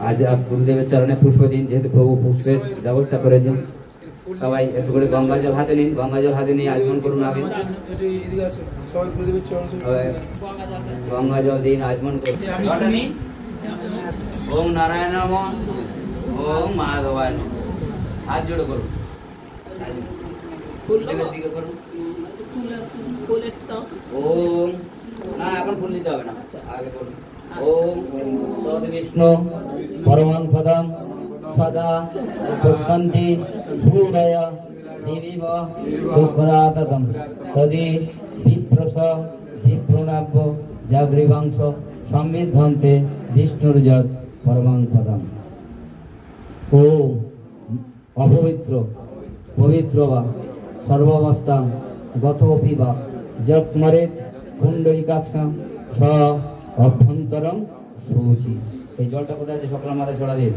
আজ গুরুদেবের চরণে পুষ্প দিন, যেহেতু প্রভু পুষ্পের ব্যবস্থা করেছেন। সবাই একটু করে গঙ্গা জল হাতে নিন, গঙ্গা জল হাতে নিয়ে আচমন করুন। আগে গঙ্গা জল দিন, আচমন করুন। ওম নারায়ণ নম, ওম মাধবায় নম। হাত জোড়ো করুন, দিকে করুন। ওম, না এখন ফুল দিতে হবে না, আগে করুন। ওম তদ বিষ্ণু পরমাং পদং সদা পশ্যন্তি সূরয় দিবিব শুক্রাতকম তদি বিপ্রস বিপ্রণাব্য জাগৃবাংশ সমৃদ্ধন্তে বিষ্ণুর্যৎ পরমাং পদং। ওম অপবিত্র পবিত্র বা সর্বাবস্থা গতোপি বা যস্মরেৎ কুণ্ডলিকাক্ষাং স অভ্যন্তরং শুচি। এই জলটা কোথায় আছে? সকলের মাথায় ছড়া দিন।